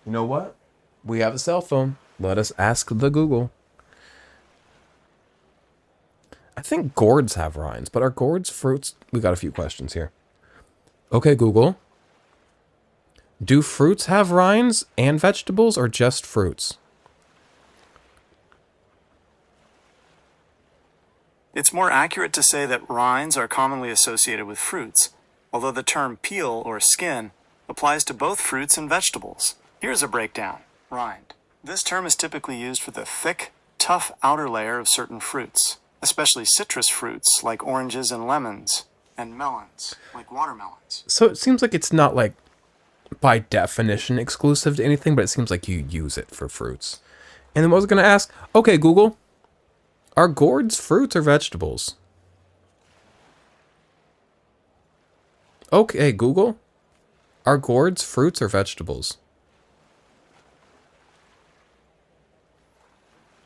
You know what? We have a cell phone. Let us ask the Google. I think gourds have rinds, but are gourds fruits? We got a few questions here. Okay, Google. Do fruits have rinds and vegetables, or just fruits? It's more accurate to say that rinds are commonly associated with fruits, although the term peel or skin applies to both fruits and vegetables. Here's a breakdown. Rind. This term is typically used for the thick, tough outer layer of certain fruits, especially citrus fruits like oranges and lemons, and melons like watermelons. So it seems like it's not, like, by definition exclusive to anything, but it seems like you use it for fruits. And then what was I going to ask? Okay, Google. Are gourds fruits or vegetables? Okay, Google. Are gourds fruits or vegetables?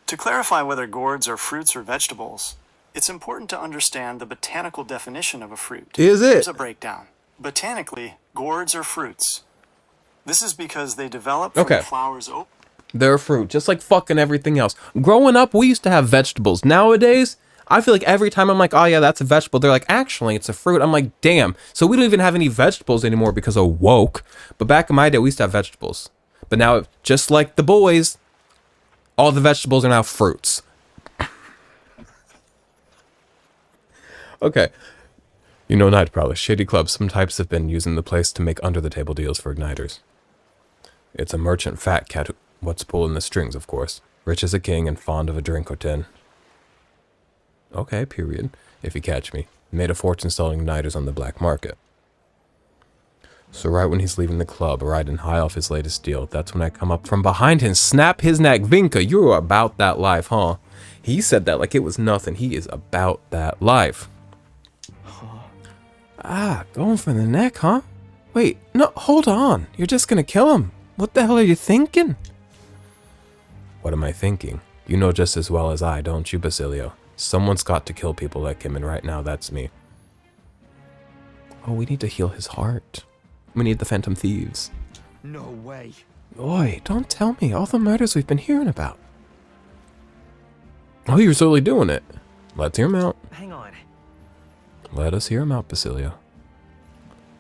To clarify whether gourds are fruits or vegetables, it's important to understand the botanical definition of a fruit. Is it? Here's a breakdown. Botanically, gourds are fruits. This is because they develop from the flowers open. They're a fruit, just like fucking everything else. Growing up, we used to have vegetables. Nowadays, I feel like every time I'm like, oh yeah, that's a vegetable, they're like, actually, it's a fruit. I'm like, damn. So we don't even have any vegetables anymore because of woke. But back in my day, we used to have vegetables. But now, just like the boys, all the vegetables are now fruits. Okay. You know Night Prowler, shady clubs. Some types have been using the place to make under-the-table deals for igniters. It's a merchant fat cat what's pulling the strings, of course. Rich as a king and fond of a drink or 10. Okay, period. If you catch me. Made a fortune selling igniters on the black market. So right when he's leaving the club, riding high off his latest deal, that's when I come up from behind him, snap his neck. Vinka, you're about that life, huh? He said that like it was nothing. He is about that life. Ah, going for the neck, huh? Wait, no, hold on. You're just gonna kill him. What the hell are you thinking? What am I thinking? You know just as well as I, don't you, Basilio? Someone's got to kill people like him, and right now that's me. Oh, we need to heal his heart. We need the Phantom Thieves. No way. Oi, don't tell me all the murders we've been hearing about. Oh, you're totally doing it. Let's hear him out. Hang on. Let us hear him out, Basilio.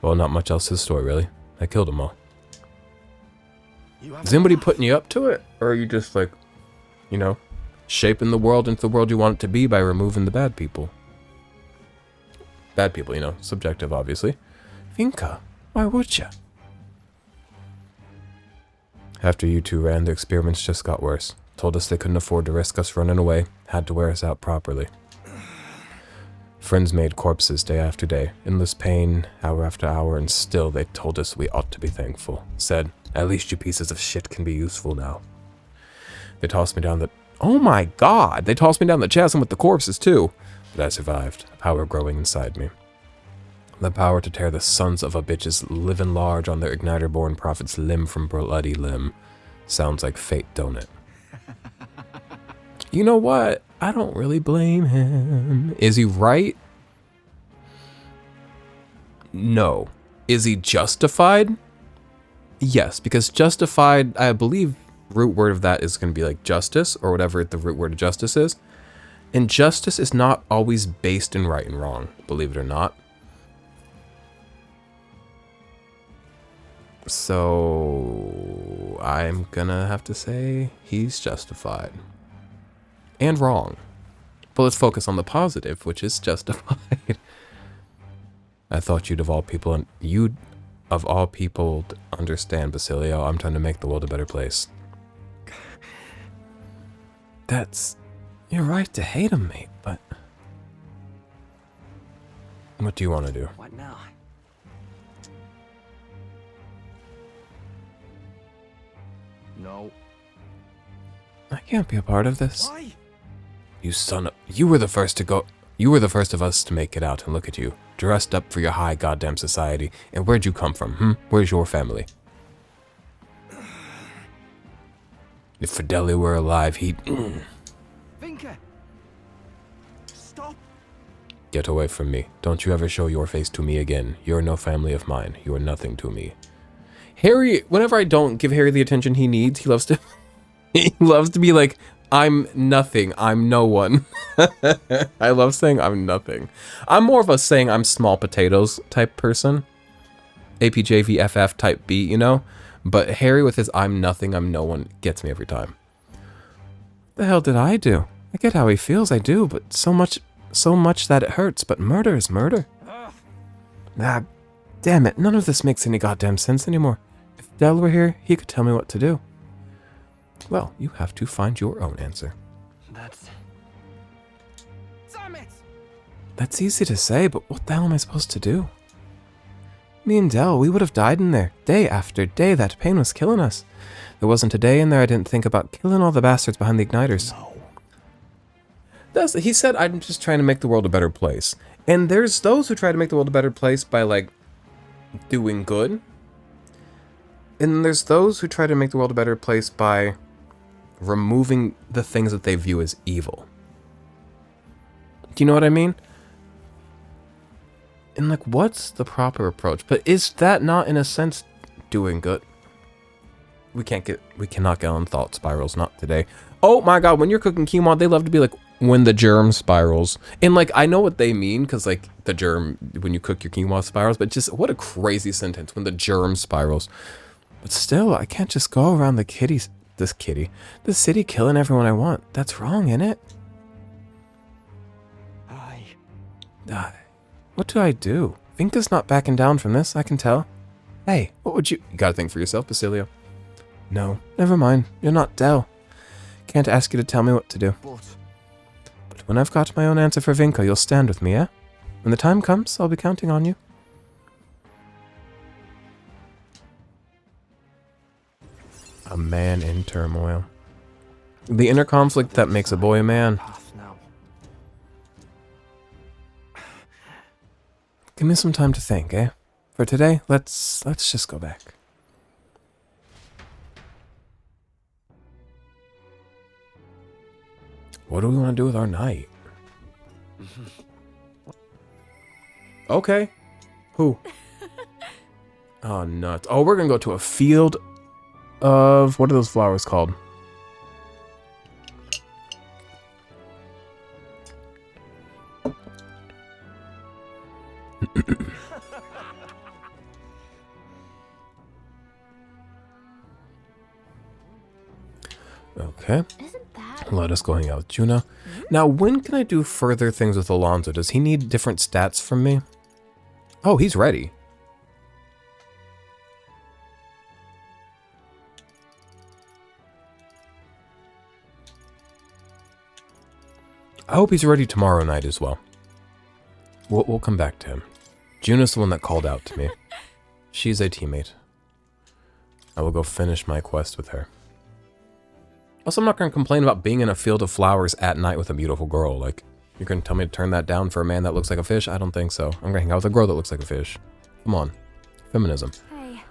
Well, not much else to the story, really. I killed them all. Is anybody putting you up to it? Or are you just like, you know, shaping the world into the world you want it to be by removing the bad people? Bad people, you know, subjective, obviously. Vinka, why would you? After you two ran, the experiments just got worse. Told us they couldn't afford to risk us running away. Had to wear us out properly. Friends made corpses day after day. Endless pain, hour after hour, and still they told us we ought to be thankful. Said, at least you pieces of shit can be useful now. They tossed me down the... Oh my god! They tossed me down the chasm with the corpses too. But I survived. A power growing inside me. The power to tear the sons of a bitches living large on their igniter-born prophet's limb from bloody limb. Sounds like fate, don't it? You know what? I don't really blame him. Is he right? No. Is he justified? Yes, because justified, I believe root word of that is going to be like justice or whatever the root word of justice is. And justice is not always based in right and wrong, believe it or not. So I'm gonna have to say he's justified. And wrong. But let's focus on the positive, which is justified. I thought you'd of all people understand, Basilio. I'm trying to make the world a better place. You're right to hate him, mate, but what do you want to do? What now? No. I can't be a part of this. Why? You were the first to go. You were the first of us to make it out, and look at you. Dressed up for your high goddamn society. And where'd you come from, Where's your family? If Fidelio were alive, he'd... Vinka! Stop! Get away from me. Don't you ever show your face to me again. You're no family of mine. You are nothing to me. Harry, whenever I don't give Harry the attention he needs, he loves to... he loves to be like, I'm nothing. I'm no one. I love saying I'm nothing. I'm more of a saying I'm small potatoes type person. APJVFF type B, you know? But Harry with his I'm nothing, I'm no one gets me every time. The hell did I do? I get how he feels, I do, but so much that it hurts, but murder is murder. Ah, damn it, none of this makes any goddamn sense anymore. If Del were here, he could tell me what to do. Well, you have to find your own answer. Damn it! That's easy to say, but what the hell am I supposed to do? Me and Del, we would have died in there. Day after day, that pain was killing us. There wasn't a day in there I didn't think about killing all the bastards behind the igniters. No. He said, I'm just trying to make the world a better place. And there's those who try to make the world a better place by, like, doing good. And there's those who try to make the world a better place by removing the things that they view as evil. Do you know what I mean? And like, what's the proper approach? But is that not, in a sense, doing good? We cannot get on thought spirals, not today. Oh my god, when you're cooking quinoa, they love to be like, when the germ spirals. And like, I know what they mean, because like the germ, when you cook your quinoa spirals, but just what a crazy sentence, when the germ spirals. But still, I can't just go around this city killing everyone I want. That's wrong, innit? What do I do? Vinka's not backing down from this, I can tell. Hey, what would you gotta think for yourself, Basilio. No, never mind. You're not Del. Can't ask you to tell me what to do. But when I've got my own answer for Vinka, you'll stand with me, eh? When the time comes, I'll be counting on you. A man in turmoil. The inner conflict that makes a boy a man. Give me some time to think, eh? For today, let's just go back. What do we want to do with our night? Okay. Who? Oh, nuts. Oh, we're gonna go to a field of... What are those flowers called? Okay. Isn't that... Let us go hang out with Juna. Now, when can I do further things with Alonso? Does he need different stats from me? Oh, he's ready. I hope he's ready tomorrow night as well. We'll come back to him. Juna's the one that called out to me. She's a teammate. I will go finish my quest with her. Also, I'm not going to complain about being in a field of flowers at night with a beautiful girl. Like, you're going to tell me to turn that down for a man that looks like a fish? I don't think so. I'm going to hang out with a girl that looks like a fish. Come on. Feminism. Hey.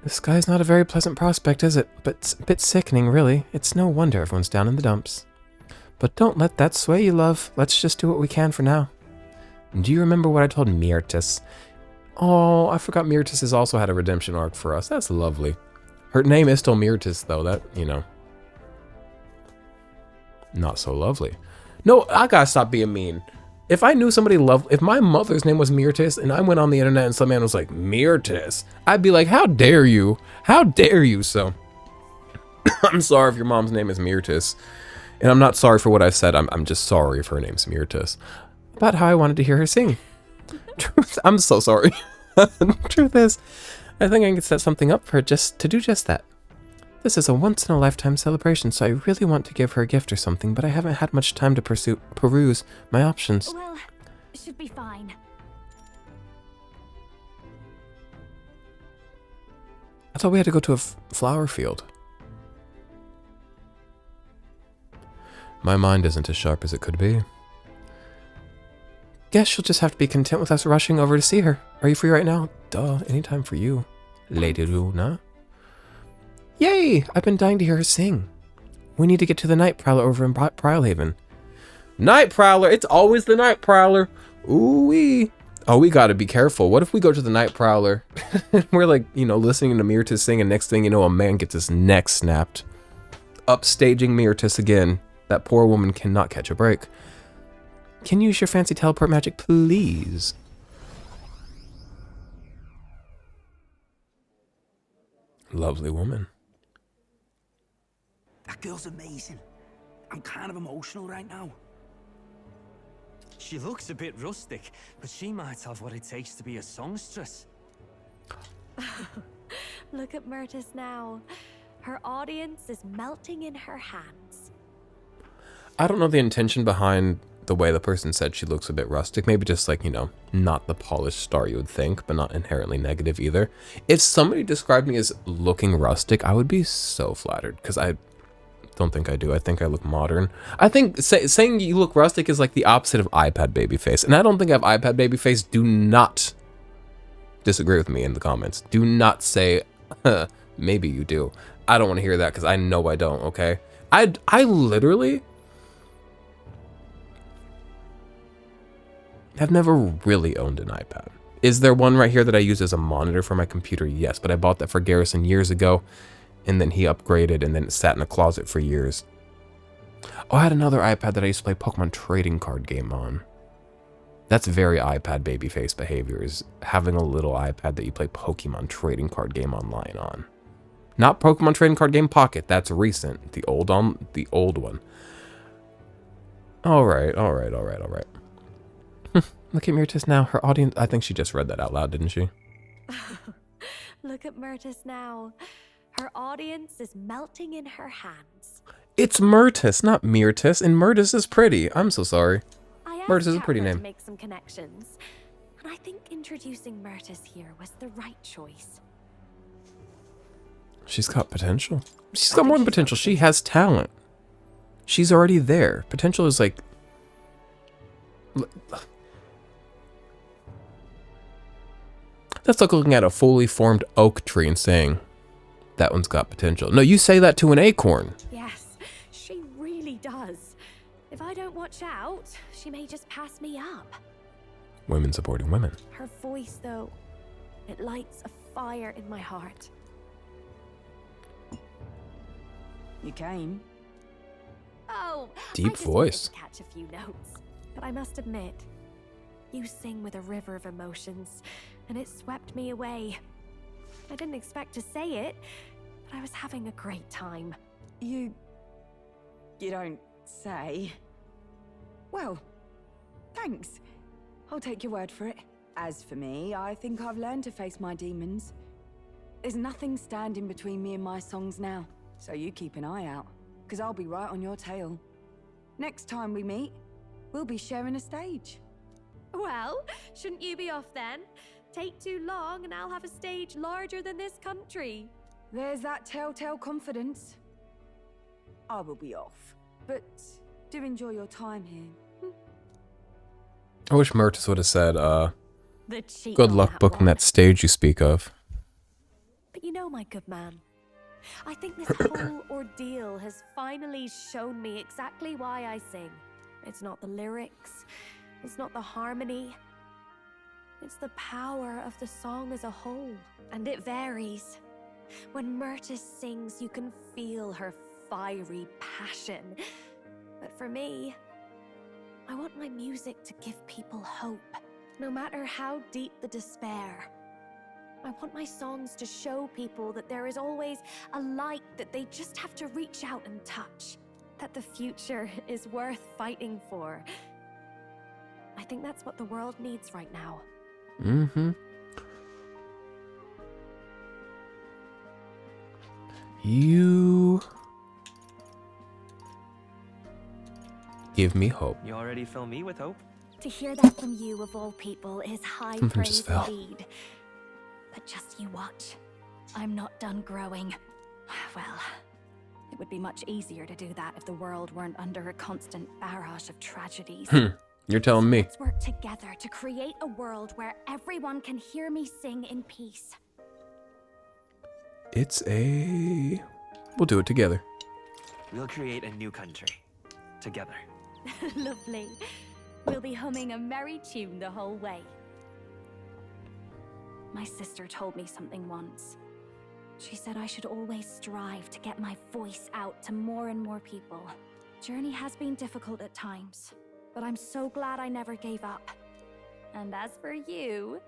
This sky's not a very pleasant prospect, is it? But it's a bit sickening, really. It's no wonder everyone's down in the dumps. But don't let that sway you, love. Let's just do what we can for now. Do you remember what I told Myrtis? Oh, I forgot Myrtis has also had a redemption arc for us. That's lovely. Her name is still Myrtis, though. That, you know. Not so lovely. No, I gotta stop being mean. If I knew somebody loved... If my mother's name was Myrtis, and I went on the internet and some man was like, Myrtis, I'd be like, how dare you? How dare you? So, I'm sorry if your mom's name is Myrtis. And I'm not sorry for what I've said. I'm just sorry if her name's Myrtis. About how I wanted to hear her sing. Truth, I'm so sorry. Truth is, I think I can set something up for her to do just that. This is a once-in-a-lifetime celebration, so I really want to give her a gift or something, but I haven't had much time to peruse my options. Well, it should be fine. I thought we had to go to a flower field. My mind isn't as sharp as it could be. Guess she'll just have to be content with us rushing over to see her. Are you free right now? Duh, anytime for you, Lady Luna. Yay! I've been dying to hear her sing. We need to get to the Night Prowler over in Prilehaven. Night Prowler! It's always the Night Prowler! Ooh-wee! Oh, we gotta be careful. What if we go to the Night Prowler? We're like, you know, listening to Myrtis sing, and next thing you know, a man gets his neck snapped. Upstaging Myrtis again. That poor woman cannot catch a break. Can you use your fancy teleport magic, please? Lovely woman. That girl's amazing. I'm kind of emotional right now. She looks a bit rustic, but she might have what it takes to be a songstress. Look at Myrtis now. Her audience is melting in her hands. I don't know the intention behind the way the person said she looks a bit rustic. Maybe just like, you know, not the polished star you would think, but not inherently negative either. If somebody described me as looking rustic, I would be so flattered, because I don't think I do. I think I look modern. I think saying you look rustic is like the opposite of iPad baby face, and I don't think I have iPad baby face. Do not disagree with me in the comments. Do not say, maybe you do. I don't want to hear that, because I know I don't, okay? I literally... I've never really owned an iPad. Is there one right here that I use as a monitor for my computer? Yes, but I bought that for Garrison years ago, and then he upgraded, and then it sat in a closet for years. Oh, I had another iPad that I used to play Pokemon trading card game on. That's very iPad babyface behavior, is having a little iPad that you play Pokemon trading card game online on. Not Pokemon trading card game Pocket, that's recent. The old one. Alright. Look at Myrtis now. Her audience, I think she just read that out loud, didn't she? Look at Myrtis now. Her audience is melting in her hands. It's Myrtis, not Myrtis, and Myrtis is pretty. I'm so sorry. I asked Myrtis is a pretty Catherine name. to make some connections, and I think introducing Myrtis here was the right choice. She's got potential. She's got more than potential. She has talent. She's already there. Potential is like... That's like looking at a fully formed oak tree and saying, that one's got potential. No, you say that to an acorn. Yes, she really does. If I don't watch out, she may just pass me up. Women supporting women. Her voice, though, it lights a fire in my heart. You came. Oh, Deep I just voice. wanted to catch a few notes. But I must admit, you sing with a river of emotions, and it swept me away. I didn't expect to say it, but I was having a great time. You don't say. Well, thanks. I'll take your word for it. As for me, I think I've learned to face my demons. There's nothing standing between me and my songs now, so you keep an eye out, because I'll be right on your tail. Next time we meet, we'll be sharing a stage. Well, shouldn't you be off then? Take too long and I'll have a stage larger than this country. There's that telltale confidence. I will be off, but do enjoy your time here. I wish Myrtis would have said, The cheek good on luck booking one. that stage you speak of. But you know, my good man, I think this whole ordeal has finally shown me exactly why I sing. It's not the lyrics, it's not the harmony, it's the power of the song as a whole. And it varies. When Myrtis sings, you can feel her fiery passion. But for me, I want my music to give people hope, no matter how deep the despair. I want my songs to show people that there is always a light that they just have to reach out and touch. That the future is worth fighting for. I think that's what the world needs right now. Mm-hmm. You give me hope. You already fill me with hope. To hear that from you of all people is high Something praise just fell. indeed. But just you watch. I'm not done growing. Well, it would be much easier to do that if the world weren't under a constant barrage of tragedies. You're telling me. Let's work together to create a world where everyone can hear me sing in peace. We'll do it together. We'll create a new country. Together. Lovely. We'll be humming a merry tune the whole way. My sister told me something once. She said I should always strive to get my voice out to more and more people. Journey has been difficult at times, but I'm so glad I never gave up. And as for you,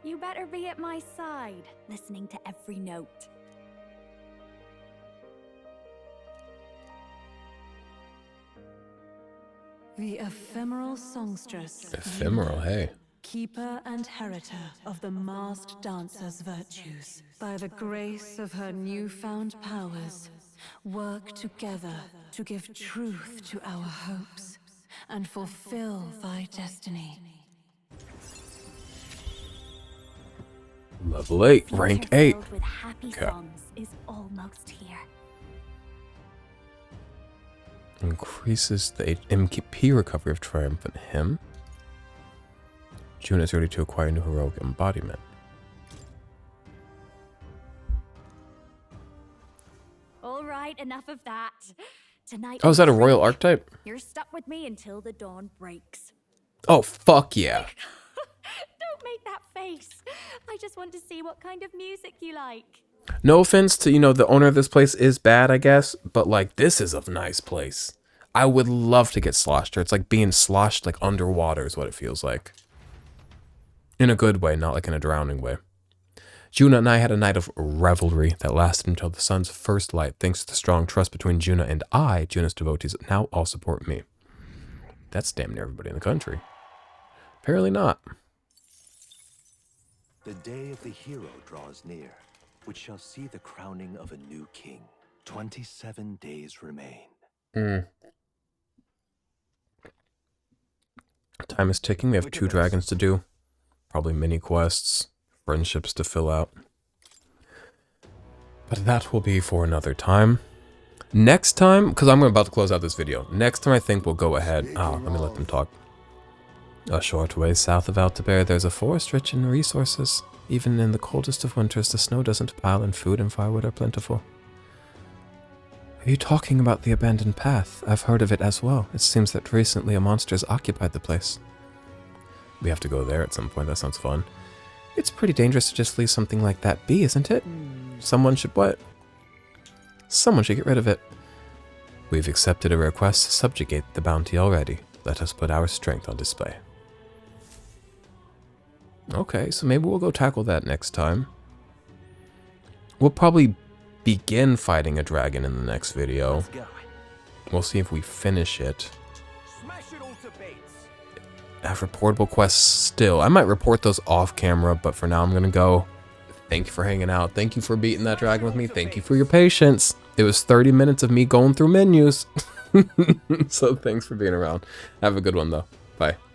you better be at my side, listening to every note. The ephemeral songstress. Ephemeral, hey. Keeper and heriter of the masked dancer's virtues. By the grace of her newfound powers, work together to give truth to our hopes and fulfill thy destiny. Level 8, rank Future 8. filled with happy Okay. songs is almost here. Increases the MP recovery of Triumphant Hymn. June is ready to acquire a new heroic embodiment. All right, enough of that. Tonight. Oh, is that a royal arc? archetype? You're stuck with me until the dawn breaks. Oh, fuck yeah. Don't make that face. I just want to see what kind of music you like. No offense to, the owner of this place is bad, I guess, but like, this is a nice place. I would love to get sloshed. Or it's like being sloshed like underwater is what it feels like. In a good way, not like in a drowning way. Juna and I had a night of revelry that lasted until the sun's first light. Thanks to the strong trust between Juna and I, Juna's devotees now all support me. That's damn near everybody in the country. Apparently not. The day of the hero draws near, which shall see the crowning of a new king. 27 days remain. Time is ticking. We have 2 dragons to do. Probably mini quests, friendships to fill out. But that will be for another time. Next time, because I'm about to close out this video. Next time I think we'll go ahead. Let me let them talk. A short way south of Altair, there's a forest rich in resources. Even in the coldest of winters, the snow doesn't pile and food and firewood are plentiful. Are you talking about the abandoned path? I've heard of it as well. It seems that recently a monster has occupied the place. We have to go there at some point. That sounds fun. It's pretty dangerous to just leave something like that be, isn't it? Someone should what? Someone should get rid of it. We've accepted a request to subjugate the bounty already. Let us put our strength on display. Okay, so maybe we'll go tackle that next time. We'll probably begin fighting a dragon in the next video. We'll see if we finish it. I have reportable quests still. I might report those off camera, but for now I'm gonna go. Thank you for hanging out. Thank you for beating that dragon with me. Thank you for your patience. It was 30 minutes of me going through menus. So thanks for being around. Have a good one though. Bye.